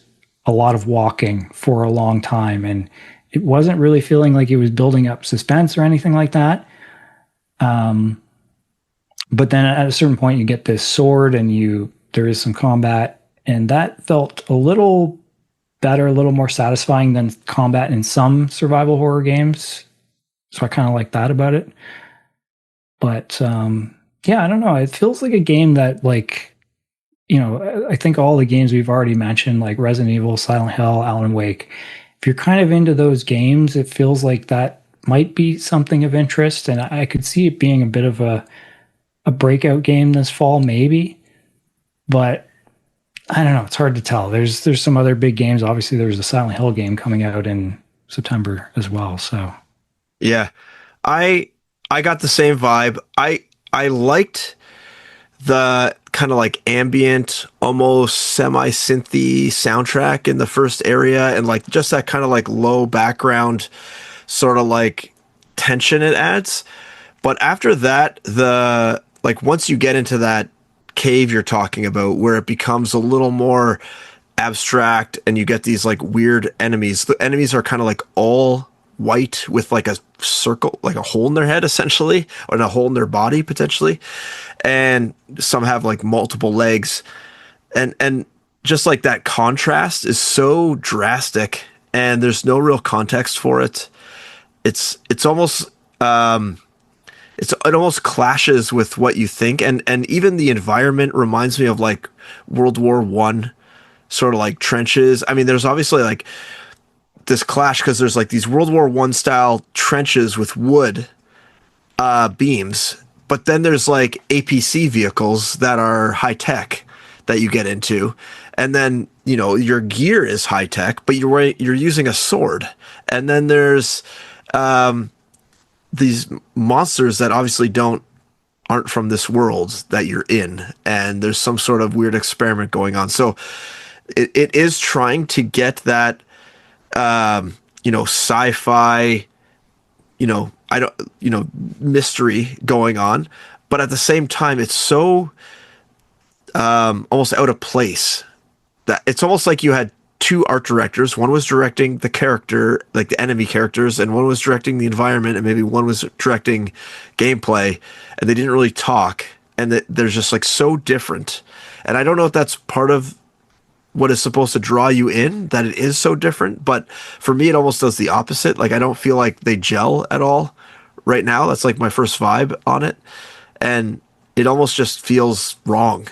Speaker 1: a lot of walking for a long time. And it wasn't really feeling like it was building up suspense or anything like that. But then at a certain point, you get this sword and there is some combat. And that felt a little better, a little more satisfying than combat in some survival horror games. So I kind of like that about it. But yeah, I don't know. It feels like a game that like, I think all the games we've already mentioned, like Resident Evil, Silent Hill, Alan Wake, if you're kind of into those games, it feels like that might be something of interest. And I could see it being a bit of a breakout game this fall, maybe. But I don't know. It's hard to tell. There's some other big games. Obviously, there's a Silent Hill game coming out in September as well. So
Speaker 2: Yeah. I I got the same vibe. I liked the kind of like ambient, almost semi-synthy soundtrack in the first area, and like just that kind of like low background sort of like tension it adds. But after that, the like once you get into that cave you're talking about where it becomes a little more abstract and you get these like weird enemies. The enemies are kind of like all white with like a circle, like a hole in their head essentially, or a hole in their body potentially. And some have like multiple legs. And just like that contrast is so drastic and there's no real context for it. It's almost it almost clashes with what you think, and even the environment reminds me of like World War I, sort of like trenches. I mean, there's obviously like this clash because there's like these World War I style trenches with wood beams, but then there's like APC vehicles that are high tech that you get into, and then your gear is high tech, but you're using a sword, and then there's these monsters that obviously aren't from this world that you're in, and there's some sort of weird experiment going on. So it is trying to get that sci-fi, I don't, mystery going on, but at the same time, it's so almost out of place that it's almost like you had two art directors. One was directing the character, like the enemy characters, and one was directing the environment, and maybe one was directing gameplay, and they didn't really talk, and they're just like so different. And I don't know if that's part of what is supposed to draw you in, that it is so different, but for me it almost does the opposite. Like I don't feel like they gel at all right now. That's like my first vibe on it, and it almost just feels wrong.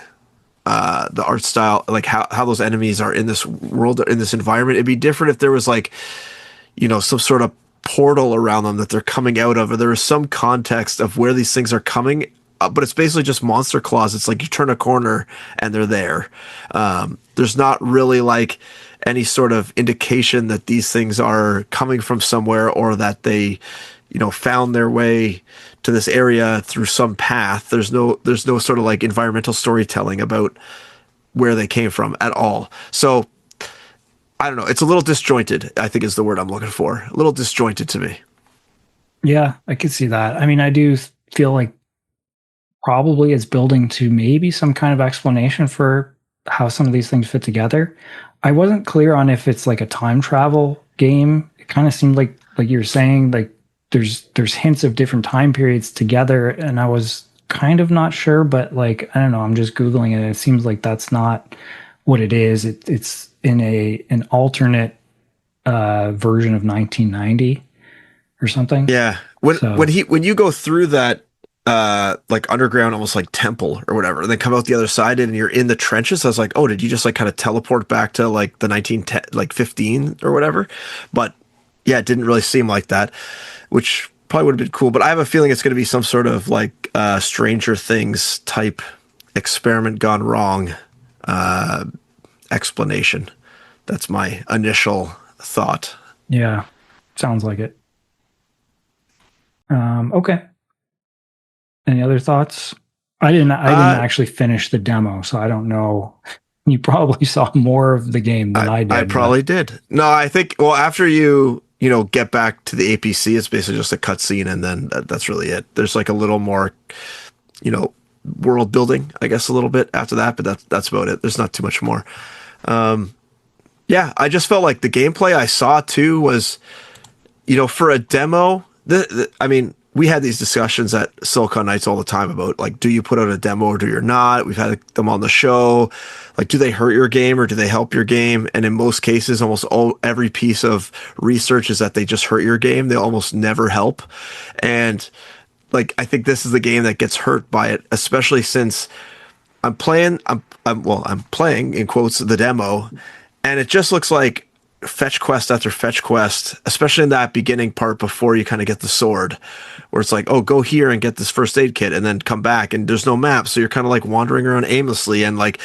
Speaker 2: The art style, like how those enemies are in this world, in this environment. It'd be different if there was like some sort of portal around them that they're coming out of, or there is some context of where these things are coming, but it's basically just monster claws. It's like you turn a corner and they're there. There's not really like any sort of indication that these things are coming from somewhere, or that they found their way to this area through some path. There's no sort of like environmental storytelling about where they came from at all. So I don't know. It's a little disjointed, I think is the word I'm looking for. A little disjointed to me.
Speaker 1: yeah, I could see that. I mean, I do feel like probably it's building to maybe some kind of explanation for how some of these things fit together. I wasn't clear on if it's like a time travel game. It kind of seemed like you were saying, like there's hints of different time periods together, and I was kind of not sure, but like I don't know, I'm just googling it and it seems like that's not what it is. It's in an alternate version of 1990 or something.
Speaker 2: Yeah.
Speaker 1: So
Speaker 2: When you go through that like underground, almost like temple or whatever, and then come out the other side and you're in the trenches, I was like, oh, did you just like kind of teleport back to like the 1910, like 15 or whatever? But yeah, it didn't really seem like that, which probably would have been cool. But I have a feeling it's going to be some sort of like Stranger Things type experiment gone wrong explanation. That's my initial thought.
Speaker 1: yeah, sounds like it. Okay. Any other thoughts? I didn't actually finish the demo, so I don't know. You probably saw more of the game than I did.
Speaker 2: I probably did. No, I think, well, after you get back to the APC, it's basically just a cutscene, and then that's really it. There's like a little more, world building, I guess, a little bit after that, but that's about it. There's not too much more. Yeah, I just felt like the gameplay I saw too was, for a demo. I mean, we had these discussions at Silicon Knights all the time about like, do you put out a demo or do you not? We've had them on the show. like, do they hurt your game or do they help your game? And in most cases, almost every piece of research is that they just hurt your game. They almost never help. And like, I think this is the game that gets hurt by it, especially since I'm playing in quotes the demo, and it just looks like fetch quest after fetch quest, especially in that beginning part before you kind of get the sword, where it's like, oh, go here and get this first aid kit and then come back, and there's no map, so you're kind of like wandering around aimlessly. And like,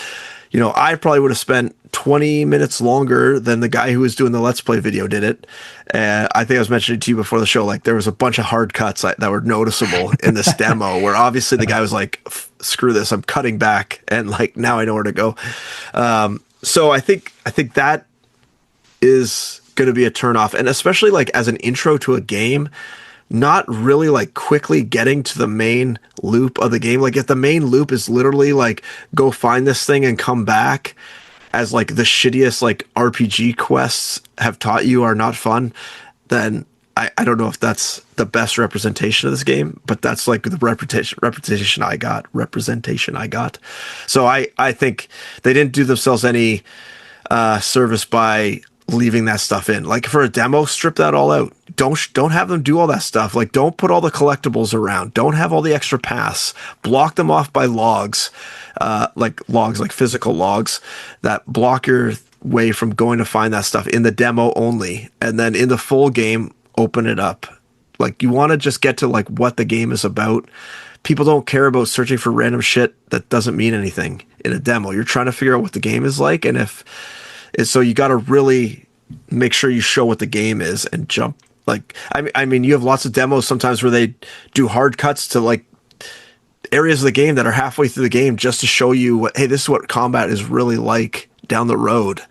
Speaker 2: I probably would have spent 20 minutes longer than the guy who was doing the Let's Play video did it. And I think I was mentioning to you before the show, like there was a bunch of hard cuts that were noticeable in this demo where obviously the guy was like, screw this, I'm cutting back. And like, now I know where to go. So I think that is going to be a turnoff. And especially like as an intro to a game, not really like quickly getting to the main loop of the game. Like if the main loop is literally like go find this thing and come back, as like the shittiest like RPG quests have taught you are not fun, then I don't know if that's the best representation of this game, but that's like the representation I got. So I think they didn't do themselves any service by leaving that stuff in. Like for a demo, strip that all out. Don't have them do all that stuff. Like don't put all the collectibles around. Don't have all the extra paths. Block them off by logs, like physical logs that block your way from going to find that stuff in the demo only. And then in the full game, open it up. Like you want to just get to like what the game is about. People don't care about searching for random shit that doesn't mean anything in a demo. You're trying to figure out what the game is like, and so you got to really make sure you show what the game is and jump. Like, I mean, you have lots of demos sometimes where they do hard cuts to like areas of the game that are halfway through the game just to show you hey, this is what combat is really like down the road.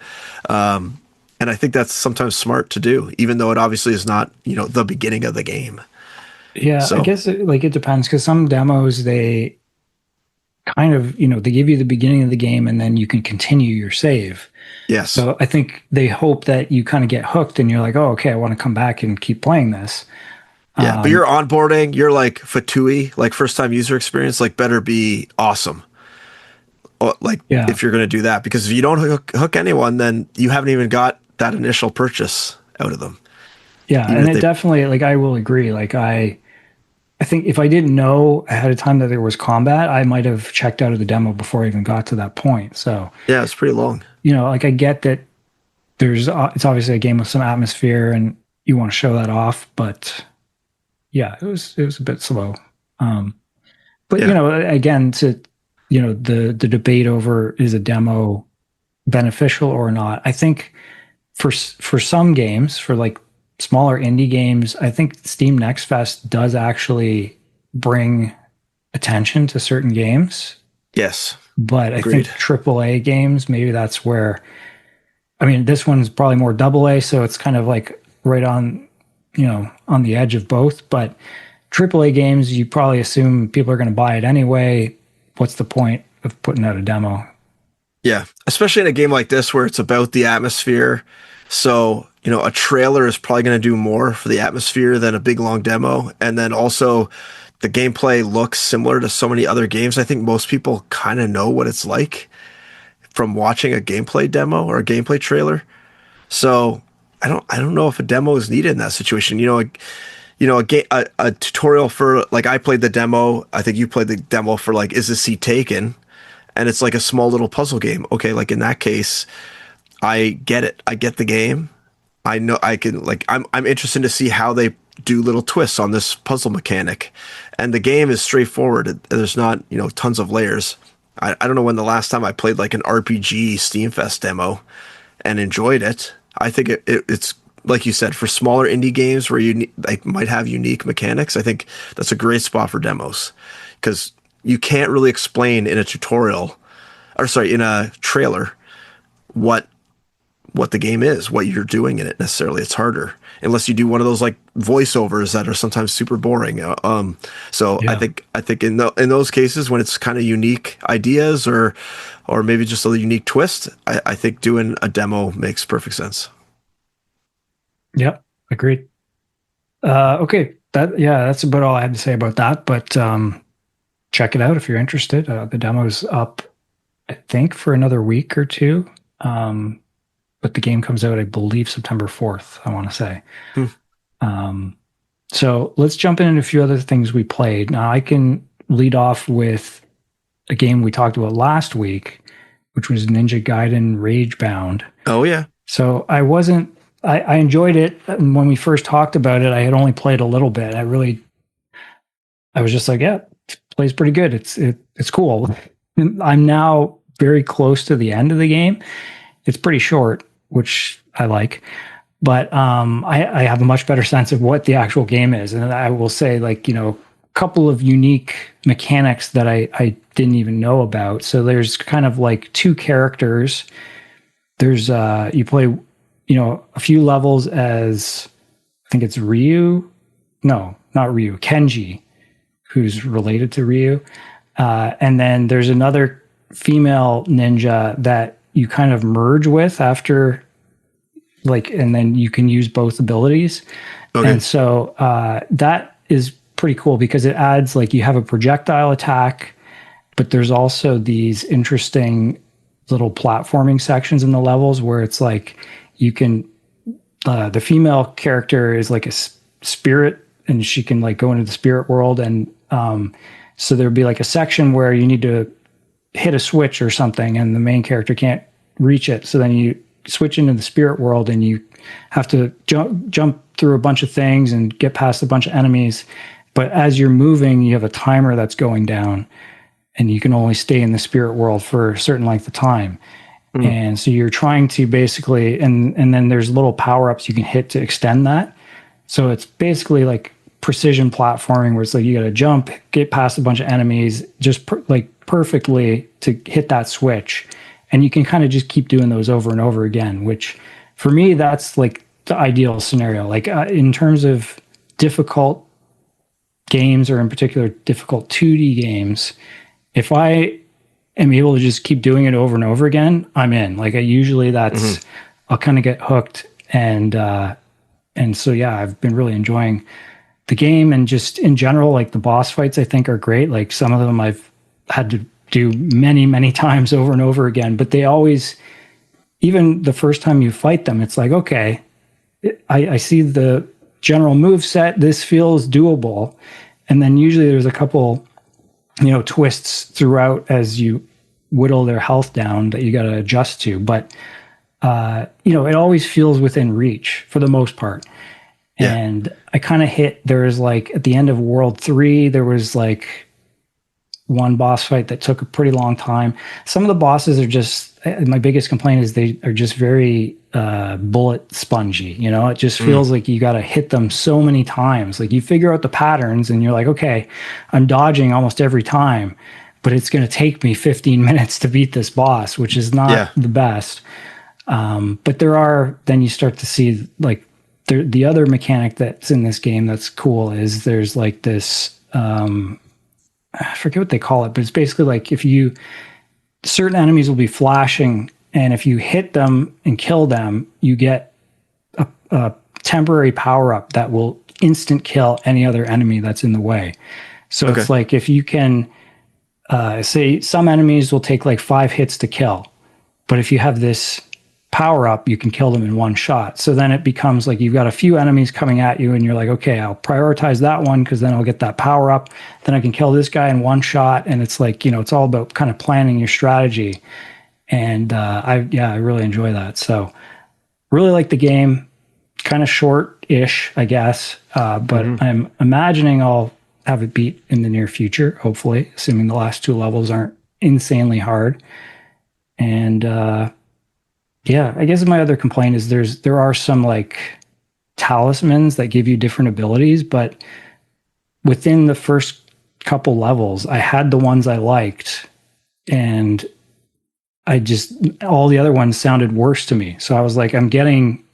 Speaker 2: And I think that's sometimes smart to do, even though it obviously is not, the beginning of the game.
Speaker 1: Yeah, so, I guess it depends, because some demos, they kind of, they give you the beginning of the game and then you can continue your save.
Speaker 2: Yes.
Speaker 1: So I think they hope that you kind of get hooked and you're like, oh, okay, I want to come back and keep playing this.
Speaker 2: Yeah, but you're onboarding, you're like Fatui, like first time user experience, like better be awesome. If you're going to do that, because if you don't hook anyone, then you haven't even got that initial purchase out of them.
Speaker 1: Yeah, and it definitely, like, I will agree. Like, I think if I didn't know ahead of time that there was combat, I might have checked out of the demo before I even got to that point. So
Speaker 2: yeah, it's pretty long.
Speaker 1: Like I get that it's obviously a game with some atmosphere and you want to show that off, but yeah, it was a bit slow. But yeah. Again, the debate over is a demo beneficial or not. I think for some games, for like smaller indie games, I think Steam Next Fest does actually bring attention to certain games.
Speaker 2: Yes.
Speaker 1: But agreed. I think AAA games, maybe that's where, I mean, this one's probably more AA, so it's kind of like right on, on the edge of both. But AAA games, you probably assume people are going to buy it anyway. What's the point of putting out a demo?
Speaker 2: Yeah, especially in a game like this where it's about the atmosphere. So, a trailer is probably going to do more for the atmosphere than a big long demo. And then also the gameplay looks similar to so many other games. I think most people kind of know what it's like from watching a gameplay demo or a gameplay trailer. So I don't know if a demo is needed in that situation. A tutorial for, like, I played the demo. I think you played the demo for like, is this seat taken? And it's like a small little puzzle game. Okay, like in that case, I get it. I get the game. I know I can, like, I'm interested to see how they do little twists on this puzzle mechanic. And the game is straightforward. There's not, tons of layers. I don't know when the last time I played like an RPG Steamfest demo and enjoyed it. I think it's, like you said, for smaller indie games where you might have unique mechanics. I think that's a great spot for demos, because you can't really explain in a in a trailer what the game is, what you're doing in it necessarily. It's harder unless you do one of those like voiceovers that are sometimes super boring. So yeah. I think in those cases when it's kind of unique ideas or maybe just a unique twist, I think doing a demo makes perfect sense.
Speaker 1: Yep, agreed. Okay, that's about all I had to say about that. But check it out if you're interested. The demo's up I think, for another week or two. Um, but the game comes out, I believe, September 4th, I want to say.
Speaker 2: Hmm.
Speaker 1: Um, so let's jump into a few other things we played. Now, I can lead off with a game we talked about last week, which was Ninja Gaiden Ragebound.
Speaker 2: Oh yeah.
Speaker 1: So I enjoyed it. And when we first talked about it, I had only played a little bit. I was just like, yeah, it plays pretty good. It's cool. And I'm now very close to the end of the game. It's pretty short, which I like, but I have a much better sense of what the actual game is. And I will say, like, a couple of unique mechanics that I didn't even know about. So there's kind of like two characters. There's you play, a few levels as, I think it's Ryu. No, not Ryu, Kenji, who's related to Ryu. And then there's another female ninja that you kind of merge with after, like, and then you can use both abilities.
Speaker 2: Okay.
Speaker 1: And so that is pretty cool because it adds, like, you have a projectile attack, but there's also these interesting little platforming sections in the levels where it's like you can, the female character is like a spirit, and she can, like, go into the spirit world. And so there'd be like a section where you need to hit a switch or something and the main character can't reach it. So then you switch into the spirit world and you have to jump through a bunch of things and get past a bunch of enemies. But as you're moving, you have a timer that's going down and you can only stay in the spirit world for a certain length of time. And so you're trying to basically, and then there's little power-ups you can hit to extend that. So it's basically like precision platforming where it's like you got to jump, get past a bunch of enemies, just perfectly to hit that switch. And you can kind of just keep doing those over and over again, which for me, that's like the ideal scenario. Like in terms of difficult games, or in particular difficult 2D games, if I am able to just keep doing it over and over again, I'm in. Like I'll kind of get hooked. And so, yeah, I've been really enjoying the game, and just in general, like the boss fights I think are great. Like some of them I've had to do many, many times over and over again, but they always, even the first time you fight them, it's like, okay, I see the general move set. This feels doable. And then usually there's a couple, twists throughout as you whittle their health down that you got to adjust to. But, it always feels within reach for the most part. Yeah. And I kind of there was like at the end of World 3, there was like one boss fight that took a pretty long time. Some of the bosses are just, my biggest complaint is they are just very bullet spongy. It just feels like you got to hit them so many times. Like you figure out the patterns and you're like, okay, I'm dodging almost every time, but it's going to take me 15 minutes to beat this boss, which is not the best. But then you start to see like the other mechanic that's in this game that's cool is there's like this, I forget what they call it, but it's basically like certain enemies will be flashing, and if you hit them and kill them, you get a temporary power up that will instant kill any other enemy that's in the way. So It's like if you can say some enemies will take like 5 hits to kill, but if you have this power up, you can kill them in one shot. So then it becomes like you've got a few enemies coming at you and you're like, okay, I'll prioritize that one because then I'll get that power up. Then I can kill this guy in one shot. And it's like, it's all about kind of planning your strategy. And I really enjoy that. So really like the game, kind of short-ish, I guess. But I'm imagining I'll have it beat in the near future, hopefully, assuming the last 2 levels aren't insanely hard. And yeah, I guess my other complaint is there are some like talismans that give you different abilities, but within the first couple levels, I had the ones I liked, and all the other ones sounded worse to me. So I was like, I'm getting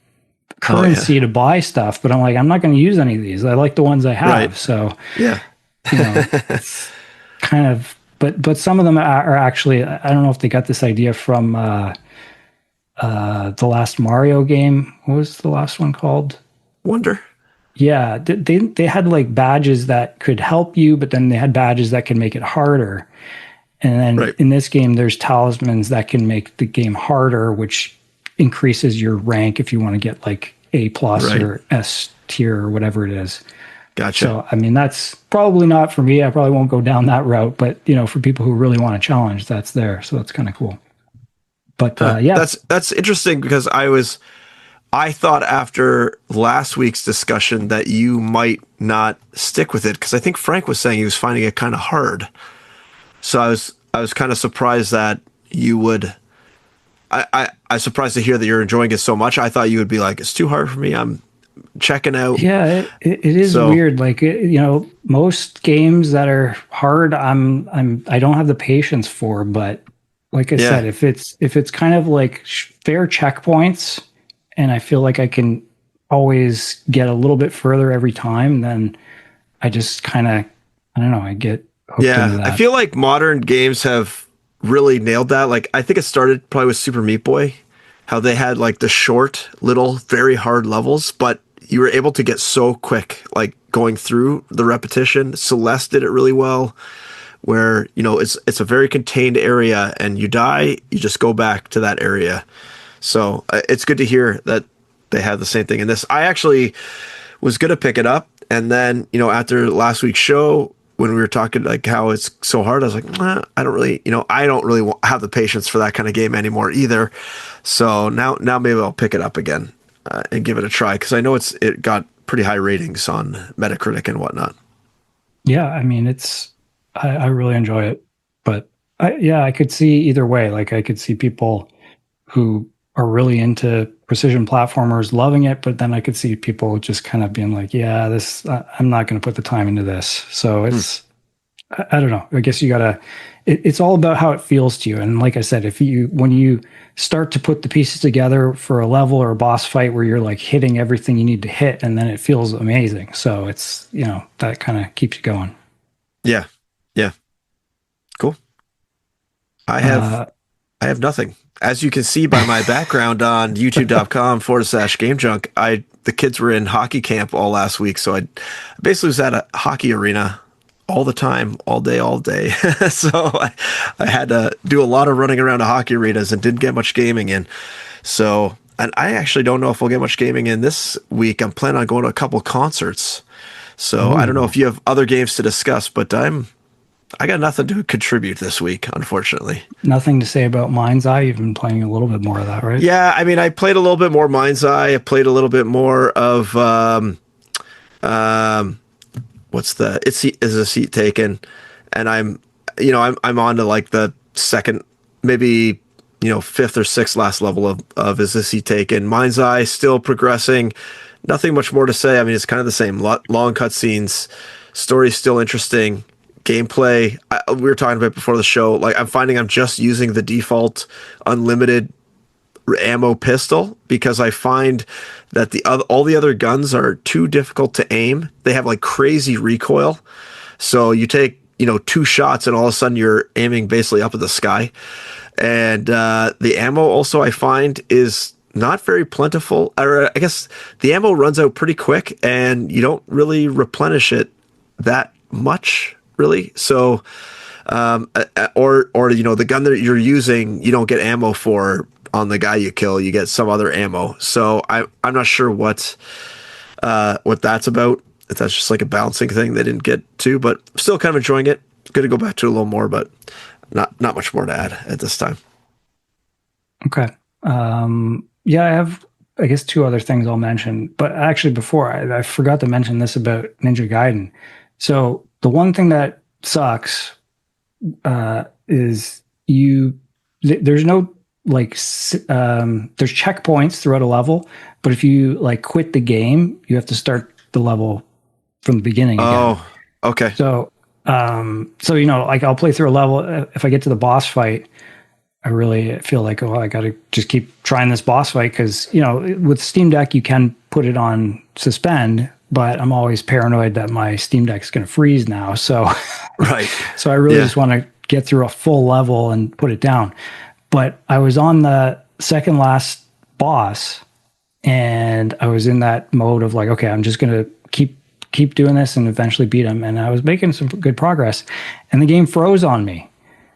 Speaker 1: currency to buy stuff, but I'm like, I'm not going to use any of these. I like the ones I have. Right. So
Speaker 2: yeah,
Speaker 1: it's kind of, but some of them are actually, I don't know if they got this idea from, the last Mario game. What was the last one called?
Speaker 2: Wonder.
Speaker 1: Yeah, they had like badges that could help you, but then they had badges that could make it harder. And then
Speaker 2: Right.
Speaker 1: in this game, there's talismans that can make the game harder, which increases your rank if you want to get like A plus
Speaker 2: Right.
Speaker 1: or S tier or whatever it is.
Speaker 2: Gotcha.
Speaker 1: So, I mean, that's probably not for me. I probably won't go down that route, but for people who really want to challenge, that's there. So that's kind of cool. But
Speaker 2: Huh.
Speaker 1: yeah,
Speaker 2: That's interesting because I thought after last week's discussion that you might not stick with it because I think Frank was saying he was finding it kind of hard. So I was kind of surprised that you would. I surprised to hear that you're enjoying it so much. I thought you would be like, it's too hard for me. I'm checking out.
Speaker 1: yeah, it is
Speaker 2: So
Speaker 1: weird. Like, most games that are hard, I don't have the patience for. But like I
Speaker 2: yeah,
Speaker 1: said, if it's kind of like fair checkpoints, and I feel like I can always get a little bit further every time, then I just kind of, I don't know, I get hooked into
Speaker 2: yeah. I
Speaker 1: that.
Speaker 2: feel like modern games have really nailed that. Like I think it started probably with Super Meat Boy, how they had like the short, little, very hard levels, but you were able to get so quick, like going through the repetition. Celeste did it really well, where it's a very contained area, and you die, you just go back to that area. So it's good to hear that they have the same thing in this. I actually was going to pick it up, and then after last week's show, when we were talking like how it's so hard, I was like, I don't really have the patience for that kind of game anymore either. So now maybe I'll pick it up again and give it a try because I know it got pretty high ratings on Metacritic and whatnot.
Speaker 1: Yeah, I mean, I really enjoy it, but I could see either way. Like, I could see people who are really into precision platformers loving it, but then I could see people just kind of being like, yeah, I'm not going to put the time into this. So I don't know. I guess you gotta, it's all about how it feels to you. And like I said, when you start to put the pieces together for a level or a boss fight where you're like hitting everything you need to hit, and then it feels amazing. So it's, that kind of keeps you going.
Speaker 2: Yeah, yeah, cool. I have
Speaker 1: Uh,
Speaker 2: I have nothing. As you can see by my background on youtube.com/Game Junk, the kids were in hockey camp all last week, so I basically was at a hockey arena all the time, all day, all day. So I had to do a lot of running around to hockey arenas and didn't get much gaming in. So, and I actually don't know if we'll get much gaming in this week. I'm planning on going to a couple concerts. So I don't know
Speaker 1: ooh,
Speaker 2: if you have other games to discuss, but I got nothing to contribute this week, unfortunately.
Speaker 1: Nothing to say about Mind's Eye. You've been playing a little bit more of that, right?
Speaker 2: Yeah, I mean, I played a little bit more Mind's Eye. I played a little bit more of um, what's the is a seat taken, and I'm on to like the second, maybe fifth or sixth last level of is a seat taken. Mind's Eye still progressing. Nothing much more to say. I mean, it's kind of the same. Long cutscenes, story's still interesting. Gameplay, we were talking about before the show. Like, I'm finding I'm just using the default unlimited ammo pistol because I find that all the other guns are too difficult to aim. They have like crazy recoil. So you take, two shots and all of a sudden you're aiming basically up at the sky. And the ammo also I find is not very plentiful. Or I guess the ammo runs out pretty quick and you don't really replenish it that much, really. So or the gun that you're using, you don't get ammo for on the guy you kill. You get some other ammo. So I'm not sure what that's about. If that's just like a balancing thing they didn't get to, but still kind of enjoying it. Going to go back to it a little more, but not much more to add at this time.
Speaker 1: Okay. Yeah, I have, I guess, two other things I'll mention. But actually, before I forgot to mention this about Ninja Gaiden. So the one thing that sucks is there's no there's checkpoints throughout a level, but if you like quit the game, you have to start the level from the beginning again.
Speaker 2: Oh, okay.
Speaker 1: So like I'll play through a level. If I get to the boss fight, I really feel like, oh, I got to just keep trying this boss fight because, with Steam Deck, you can put it on suspend, but I'm always paranoid that my Steam Deck is going to freeze now. So,
Speaker 2: Right.
Speaker 1: so I really
Speaker 2: Yeah.
Speaker 1: just want to get through a full level and put it down. But I was on the second last boss and I was in that mode of like, okay, I'm just going to keep doing this and eventually beat him. And I was making some good progress and the game froze on me.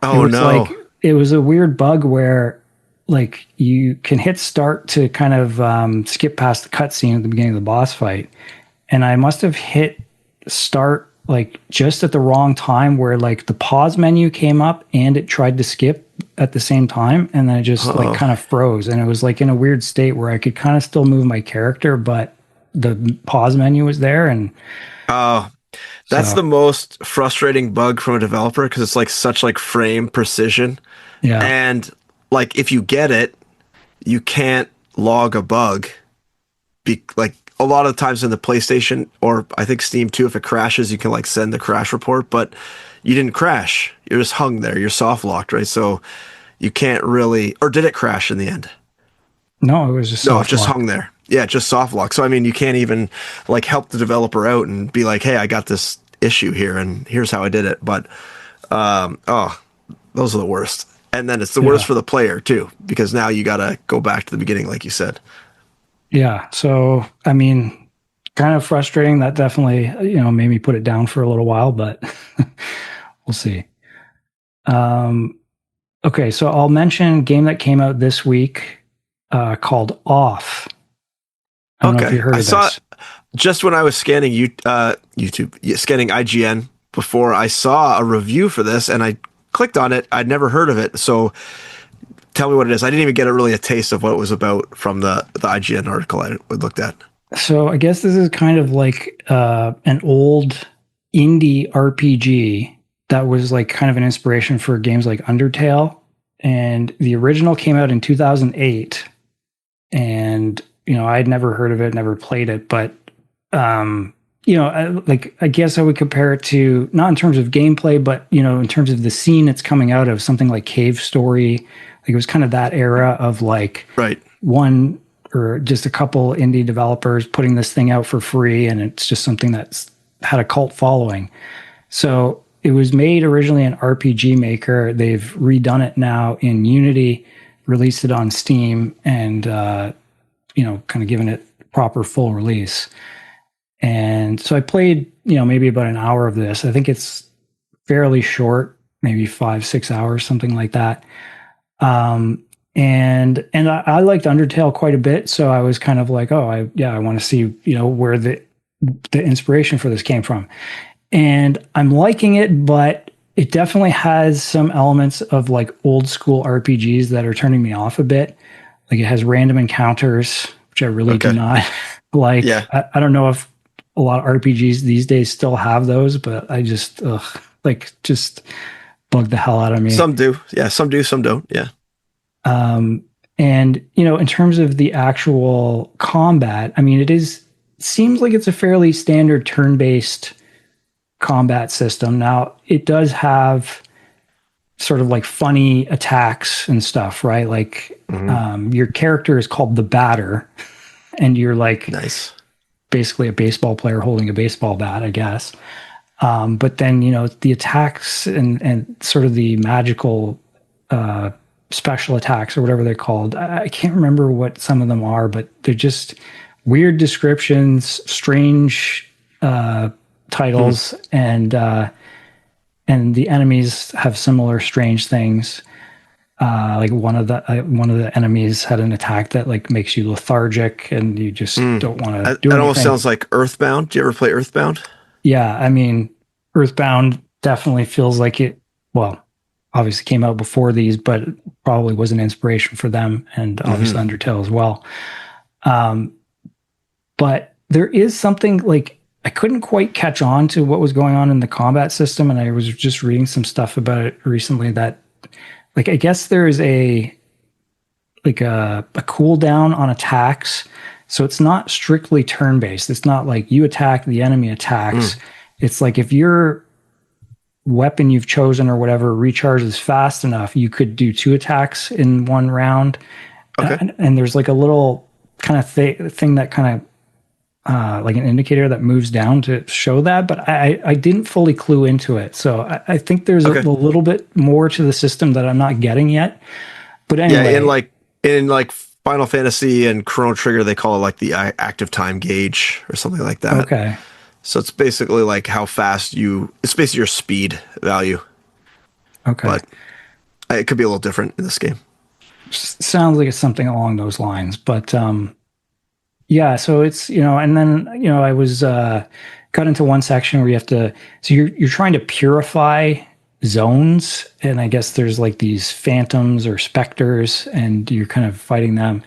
Speaker 1: It
Speaker 2: Oh
Speaker 1: was like
Speaker 2: no.
Speaker 1: it was a weird bug where like you can hit start to kind of skip past the cutscene at the beginning of the boss fight, and I must have hit start like just at the wrong time where like the pause menu came up and it tried to skip at the same time, and then it just like
Speaker 2: Oh.
Speaker 1: kind of froze, and it was like in a weird state where I could kind of still move my character, but the pause menu was there, and
Speaker 2: Oh, that's
Speaker 1: so
Speaker 2: the most frustrating bug from a developer because it's like such like frame precision.
Speaker 1: yeah.
Speaker 2: And like if you get it, you can't log a bug. Like a lot of times in the PlayStation or I think Steam too, if it crashes, you can like send the crash report, but you didn't crash. You're just hung there. You're soft locked, right? So you can't really, or did it crash in the end?
Speaker 1: No, it was just
Speaker 2: No, it
Speaker 1: soft
Speaker 2: just
Speaker 1: lock.
Speaker 2: hung there. Yeah, just soft lock. So I mean, you can't even like help the developer out and be like, "Hey, I got this issue here, and here's how I did it." But oh, those are the worst. And then it's the worst
Speaker 1: Yeah.
Speaker 2: for the player too, because now you got to go back to the beginning, like you said.
Speaker 1: Yeah. So, I mean, kind of frustrating. That definitely, made me put it down for a little while, but we'll see. Um, okay. So I'll mention a game that came out this week called Off. I don't know if
Speaker 2: Okay,
Speaker 1: you heard
Speaker 2: I
Speaker 1: of
Speaker 2: saw
Speaker 1: this.
Speaker 2: just when I was scanning YouTube, yeah, scanning IGN before, I saw a review for this, and I clicked on it. I'd never heard of it, so tell me what it is. I didn't even get really a taste of what it was about from the IGN article I looked at.
Speaker 1: So I guess this is kind of like an old indie RPG that was like kind of an inspiration for games like Undertale. And the original came out in 2008. And, I'd never heard of it, never played it. But, I guess I would compare it to, not in terms of gameplay, but, in terms of the scene it's coming out of, something like Cave Story. Like it was kind of that era of like,
Speaker 2: Right.
Speaker 1: one or just a couple indie developers putting this thing out for free, and it's just something that's had a cult following. So it was made originally in RPG Maker. They've redone it now in Unity, released it on Steam, and kind of given it proper full release. And so I played, maybe about an hour of this. I think it's fairly short, maybe 5-6 hours, something like that. And I liked Undertale quite a bit, so I was kind of like, oh, I want to see, where the inspiration for this came from. And I'm liking it, but it definitely has some elements of like old school RPGs that are turning me off a bit. Like it has random encounters, which I really do
Speaker 2: Okay.
Speaker 1: not like.
Speaker 2: Yeah.
Speaker 1: I don't know if a lot of RPGs these days still have those, but I just just bug the hell out of me.
Speaker 2: Some do. Yeah. Some do. Some don't. Yeah.
Speaker 1: Um, and in terms of the actual combat, I mean, seems like it's a fairly standard turn-based combat system. Now, it does have sort of like funny attacks and stuff, right? Like
Speaker 2: Hmm.
Speaker 1: your character is called the batter, and you're like
Speaker 2: Nice.
Speaker 1: basically a baseball player holding a baseball bat, I guess. But then the attacks and sort of the magical special attacks or whatever they're called. I can't remember what some of them are, but they're just weird descriptions, strange
Speaker 2: Hmm.
Speaker 1: titles, and the enemies have similar strange things. Like one of the enemies had an attack that like makes you lethargic, and you just
Speaker 2: Mm.
Speaker 1: don't want to
Speaker 2: That
Speaker 1: do
Speaker 2: almost
Speaker 1: anything.
Speaker 2: sounds like Earthbound. Do you ever play Earthbound?
Speaker 1: Yeah, I mean, Earthbound definitely feels like it. Well, obviously came out before these, but probably was an inspiration for them, and obviously
Speaker 2: Hmm.
Speaker 1: Undertale as well. Um, but there is something like I couldn't quite catch on to what was going on in the combat system, and I was just reading some stuff about it recently that, like, I guess there is a cooldown on attacks. So it's not strictly turn based. It's not like you attack, the enemy attacks.
Speaker 2: Mm.
Speaker 1: It's like if your weapon you've chosen or whatever recharges fast enough, you could do two attacks in one round.
Speaker 2: Okay.
Speaker 1: And there's like a little kind of thing that kind of like an indicator that moves down to show that, but I didn't fully clue into it. So I think there's a
Speaker 2: Okay.
Speaker 1: little bit more to the system that I'm not getting yet. But
Speaker 2: Yeah.
Speaker 1: anyway,
Speaker 2: In like Final Fantasy and Chrono Trigger, they call it like the active time gauge or something like that.
Speaker 1: okay.
Speaker 2: So it's basically like how fast it's basically your speed value.
Speaker 1: Okay.
Speaker 2: But It could be a little different in this game.
Speaker 1: Sounds like it's something along those lines, but yeah, so it's, and then, I was got into one section where you have to, so you're trying to purify zones, and I guess there's like these phantoms or specters, and you're kind of fighting them.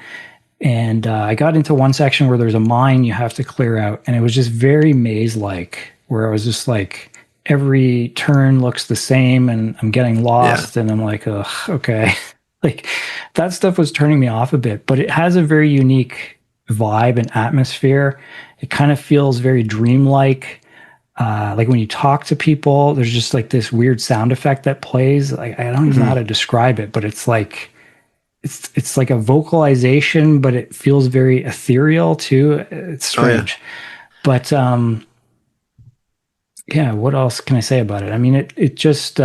Speaker 1: And I got into one section where there's a mine you have to clear out, and it was just very maze-like, where I was just like, every turn looks the same, and I'm getting
Speaker 2: Yeah.
Speaker 1: lost, and I'm like, ugh, okay. Like that stuff was turning me off a bit, but it has a very unique vibe and atmosphere. It kind of feels very dreamlike. Like when you talk to people, there's just like this weird sound effect that plays. Like I don't even know how to describe it, but it's like it's like a vocalization, but it feels very ethereal too. It's
Speaker 2: Oh yeah.
Speaker 1: strange. But yeah, what else can I say about it? I mean, it just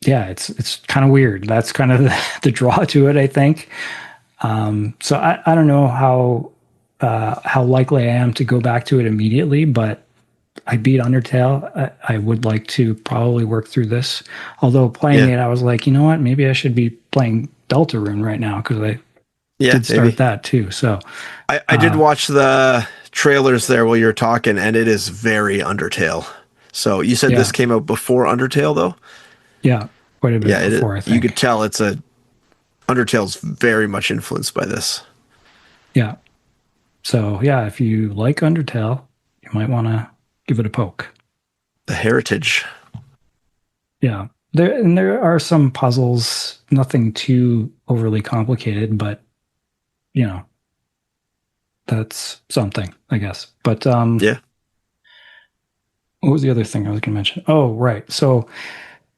Speaker 1: yeah, it's kind of weird. That's kind of the draw to it, I think. So I don't know how likely I am to go back to it immediately, but I beat Undertale. I would like to probably work through this. Although playing
Speaker 2: Yeah.
Speaker 1: it, I was like, you know what? Maybe I should be playing Deltarune right now because I
Speaker 2: Yeah.
Speaker 1: did start
Speaker 2: Maybe.
Speaker 1: that too. So
Speaker 2: I did watch the trailers there while you were talking, and it is very Undertale. So you said this
Speaker 1: yeah,
Speaker 2: came out before Undertale, though?
Speaker 1: yeah, quite a bit
Speaker 2: Yeah,
Speaker 1: before I
Speaker 2: you could
Speaker 1: think.
Speaker 2: tell Undertale's very much influenced by this.
Speaker 1: Yeah. So yeah, if you like Undertale, you might want to give it a poke.
Speaker 2: The heritage.
Speaker 1: Yeah. There are some puzzles, nothing too overly complicated, but you know, that's something, I guess. But
Speaker 2: Yeah.
Speaker 1: what was the other thing I was going to mention? Oh, right. So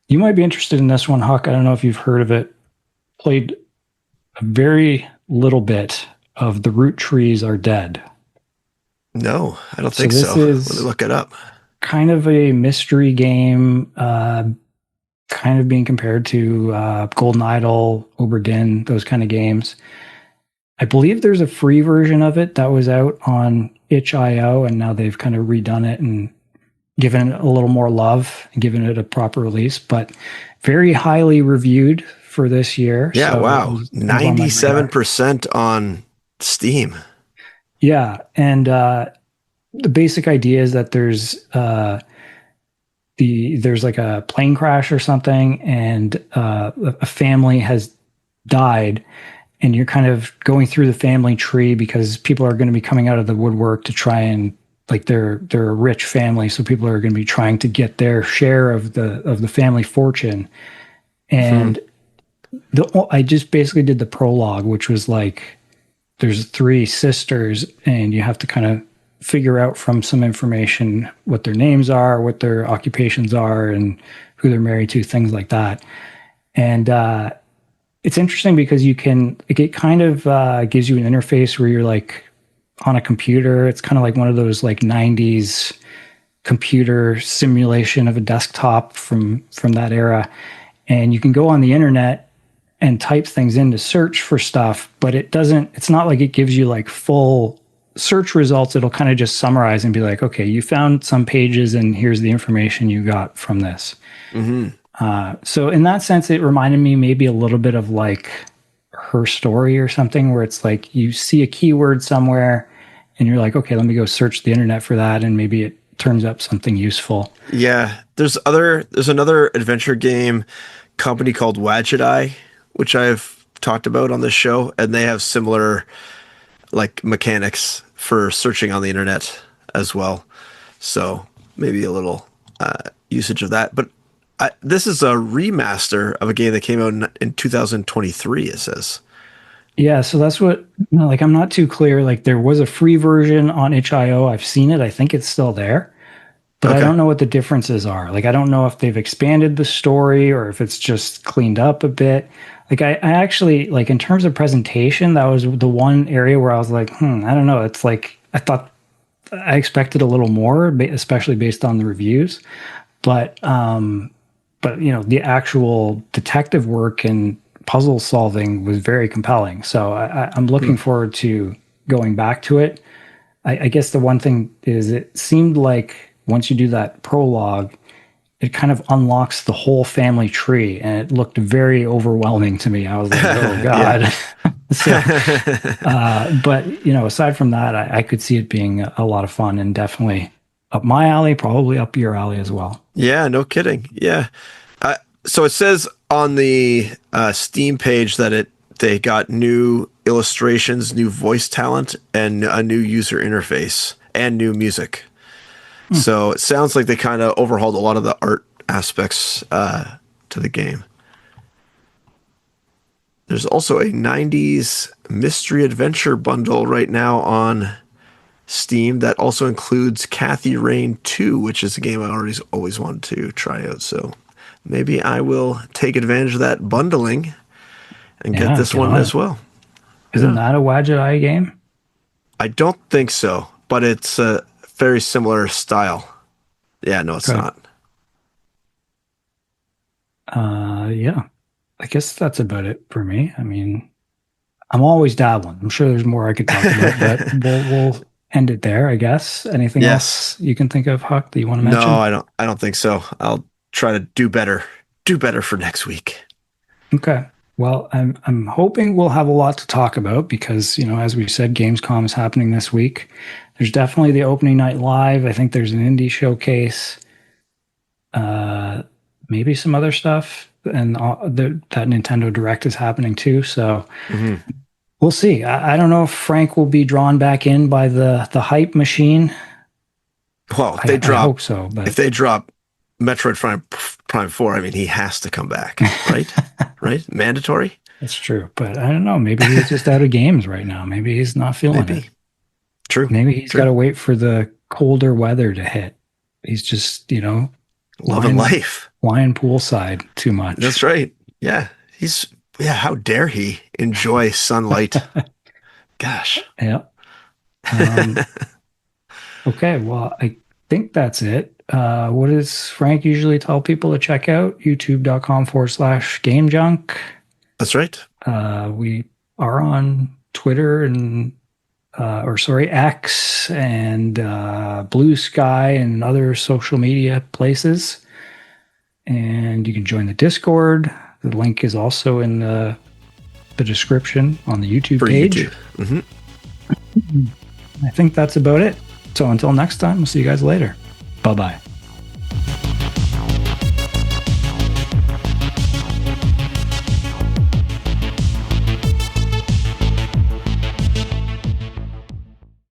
Speaker 1: you might be interested in this one, Huck. I don't know if you've heard of it. Played a very little bit of The Roottrees Are Dead.
Speaker 2: No, I don't
Speaker 1: So
Speaker 2: think
Speaker 1: this
Speaker 2: so. Let me
Speaker 1: is
Speaker 2: look it up.
Speaker 1: kind of a mystery game, kind of being compared to Golden Idol, Oberdin, those kind of games. I believe there's a free version of it that was out on itch.io, and now they've kind of redone it and given it a little more love and given it a proper release, but very highly reviewed for this year.
Speaker 2: Yeah,
Speaker 1: So it
Speaker 2: wow.
Speaker 1: was kind of on my radar.
Speaker 2: 97% on Steam.
Speaker 1: Yeah. And the basic idea is that there's like a plane crash or something, and a family has died, and you're kind of going through the family tree because people are going to be coming out of the woodwork to try and, like, they're a rich family, so people are going to be trying to get their share of the family fortune.
Speaker 2: Hmm.
Speaker 1: And I just basically did the prologue, which was like there's three sisters, and you have to kind of figure out from some information what their names are, what their occupations are, and who they're married to, things like that. And it's interesting because it kind of gives you an interface where you're like on a computer. It's kind of like one of those like 90s computer simulation of a desktop from that era. And you can go on the internet and type things in to search for stuff, but it's not like it gives you like full search results. It'll kind of just summarize and be like, okay, you found some pages and here's the information you got from this.
Speaker 2: Hmm.
Speaker 1: So in that sense, it reminded me maybe a little bit of like Her Story or something, where it's like you see a keyword somewhere and you're like, okay, let me go search the internet for that, and maybe it turns up something useful.
Speaker 2: Yeah, there's another adventure game company called Wadget Eye, which I've talked about on this show, and they have similar like mechanics for searching on the internet as well. So maybe a little usage of that. But this is a remaster of a game that came out in 2023. It says.
Speaker 1: Yeah, so that's what, like, I'm not too clear. Like, there was a free version on itch.io. I've seen it. I think it's still there, but I
Speaker 2: Okay.
Speaker 1: don't know what the differences are. Like, I don't know if they've expanded the story or if it's just cleaned up a bit. Like, I actually, like, in terms of presentation, that was the one area where I was like, I don't know. It's like, I expected a little more, especially based on the reviews. But, the actual detective work and puzzle solving was very compelling. So I'm looking
Speaker 2: Hmm.
Speaker 1: forward to going back to it. I guess the one thing is it seemed like once you do that prologue, it kind of unlocks the whole family tree, and it looked very overwhelming to me. I was like, oh God. So, but aside from that, I could see it being a lot of fun and definitely up my alley, probably up your alley as well.
Speaker 2: Yeah, no kidding. Yeah. So it says on the Steam page that they got new illustrations, new voice talent, and a new user interface and new music. So it sounds like they kind of overhauled a lot of the art aspects to the game. There's also a 90s mystery adventure bundle right now on Steam that also includes Kathy Rain 2, which is a game I always wanted to try out. So maybe I will take advantage of that bundling and get this one as well.
Speaker 1: Isn't that a Wadget Eye game?
Speaker 2: I don't think so, but it's a very similar style. Yeah, no, it's not.
Speaker 1: Yeah. I guess that's about it for me. I mean, I'm always dabbling. I'm sure there's more I could talk about, but we'll end it there, I guess. Anything else you can think of, Huck, that you want to mention?
Speaker 2: No, I don't think so. I'll try to do better for next week.
Speaker 1: Okay. Well, I'm hoping we'll have a lot to talk about because, as we said, Gamescom is happening this week. There's definitely the opening night live. I think there's an indie showcase. Maybe some other stuff. And that Nintendo Direct is happening too. So we'll see. I don't know if Frank will be drawn back in by the hype machine.
Speaker 2: Well,
Speaker 1: I hope so. But
Speaker 2: if they drop Metroid Prime 4, I mean, he has to come back, right? Right? Mandatory?
Speaker 1: That's true. But I don't know. Maybe he's just out of games right now. Maybe he's not feeling it.
Speaker 2: True.
Speaker 1: Maybe he's got to wait for the colder weather to hit. He's just,
Speaker 2: loving life.
Speaker 1: Lying poolside too much.
Speaker 2: That's right. Yeah. How dare he enjoy sunlight? Gosh.
Speaker 1: Yeah. Okay. Well, I think that's it. What does Frank usually tell people to check out? youtube.com/Game Junk.
Speaker 2: That's right.
Speaker 1: We are on Twitter and X and Blue Sky and other social media places. And you can join the Discord. The link is also in the description on the YouTube page. I think that's about it. So until next time, we'll see you guys later. Bye-bye.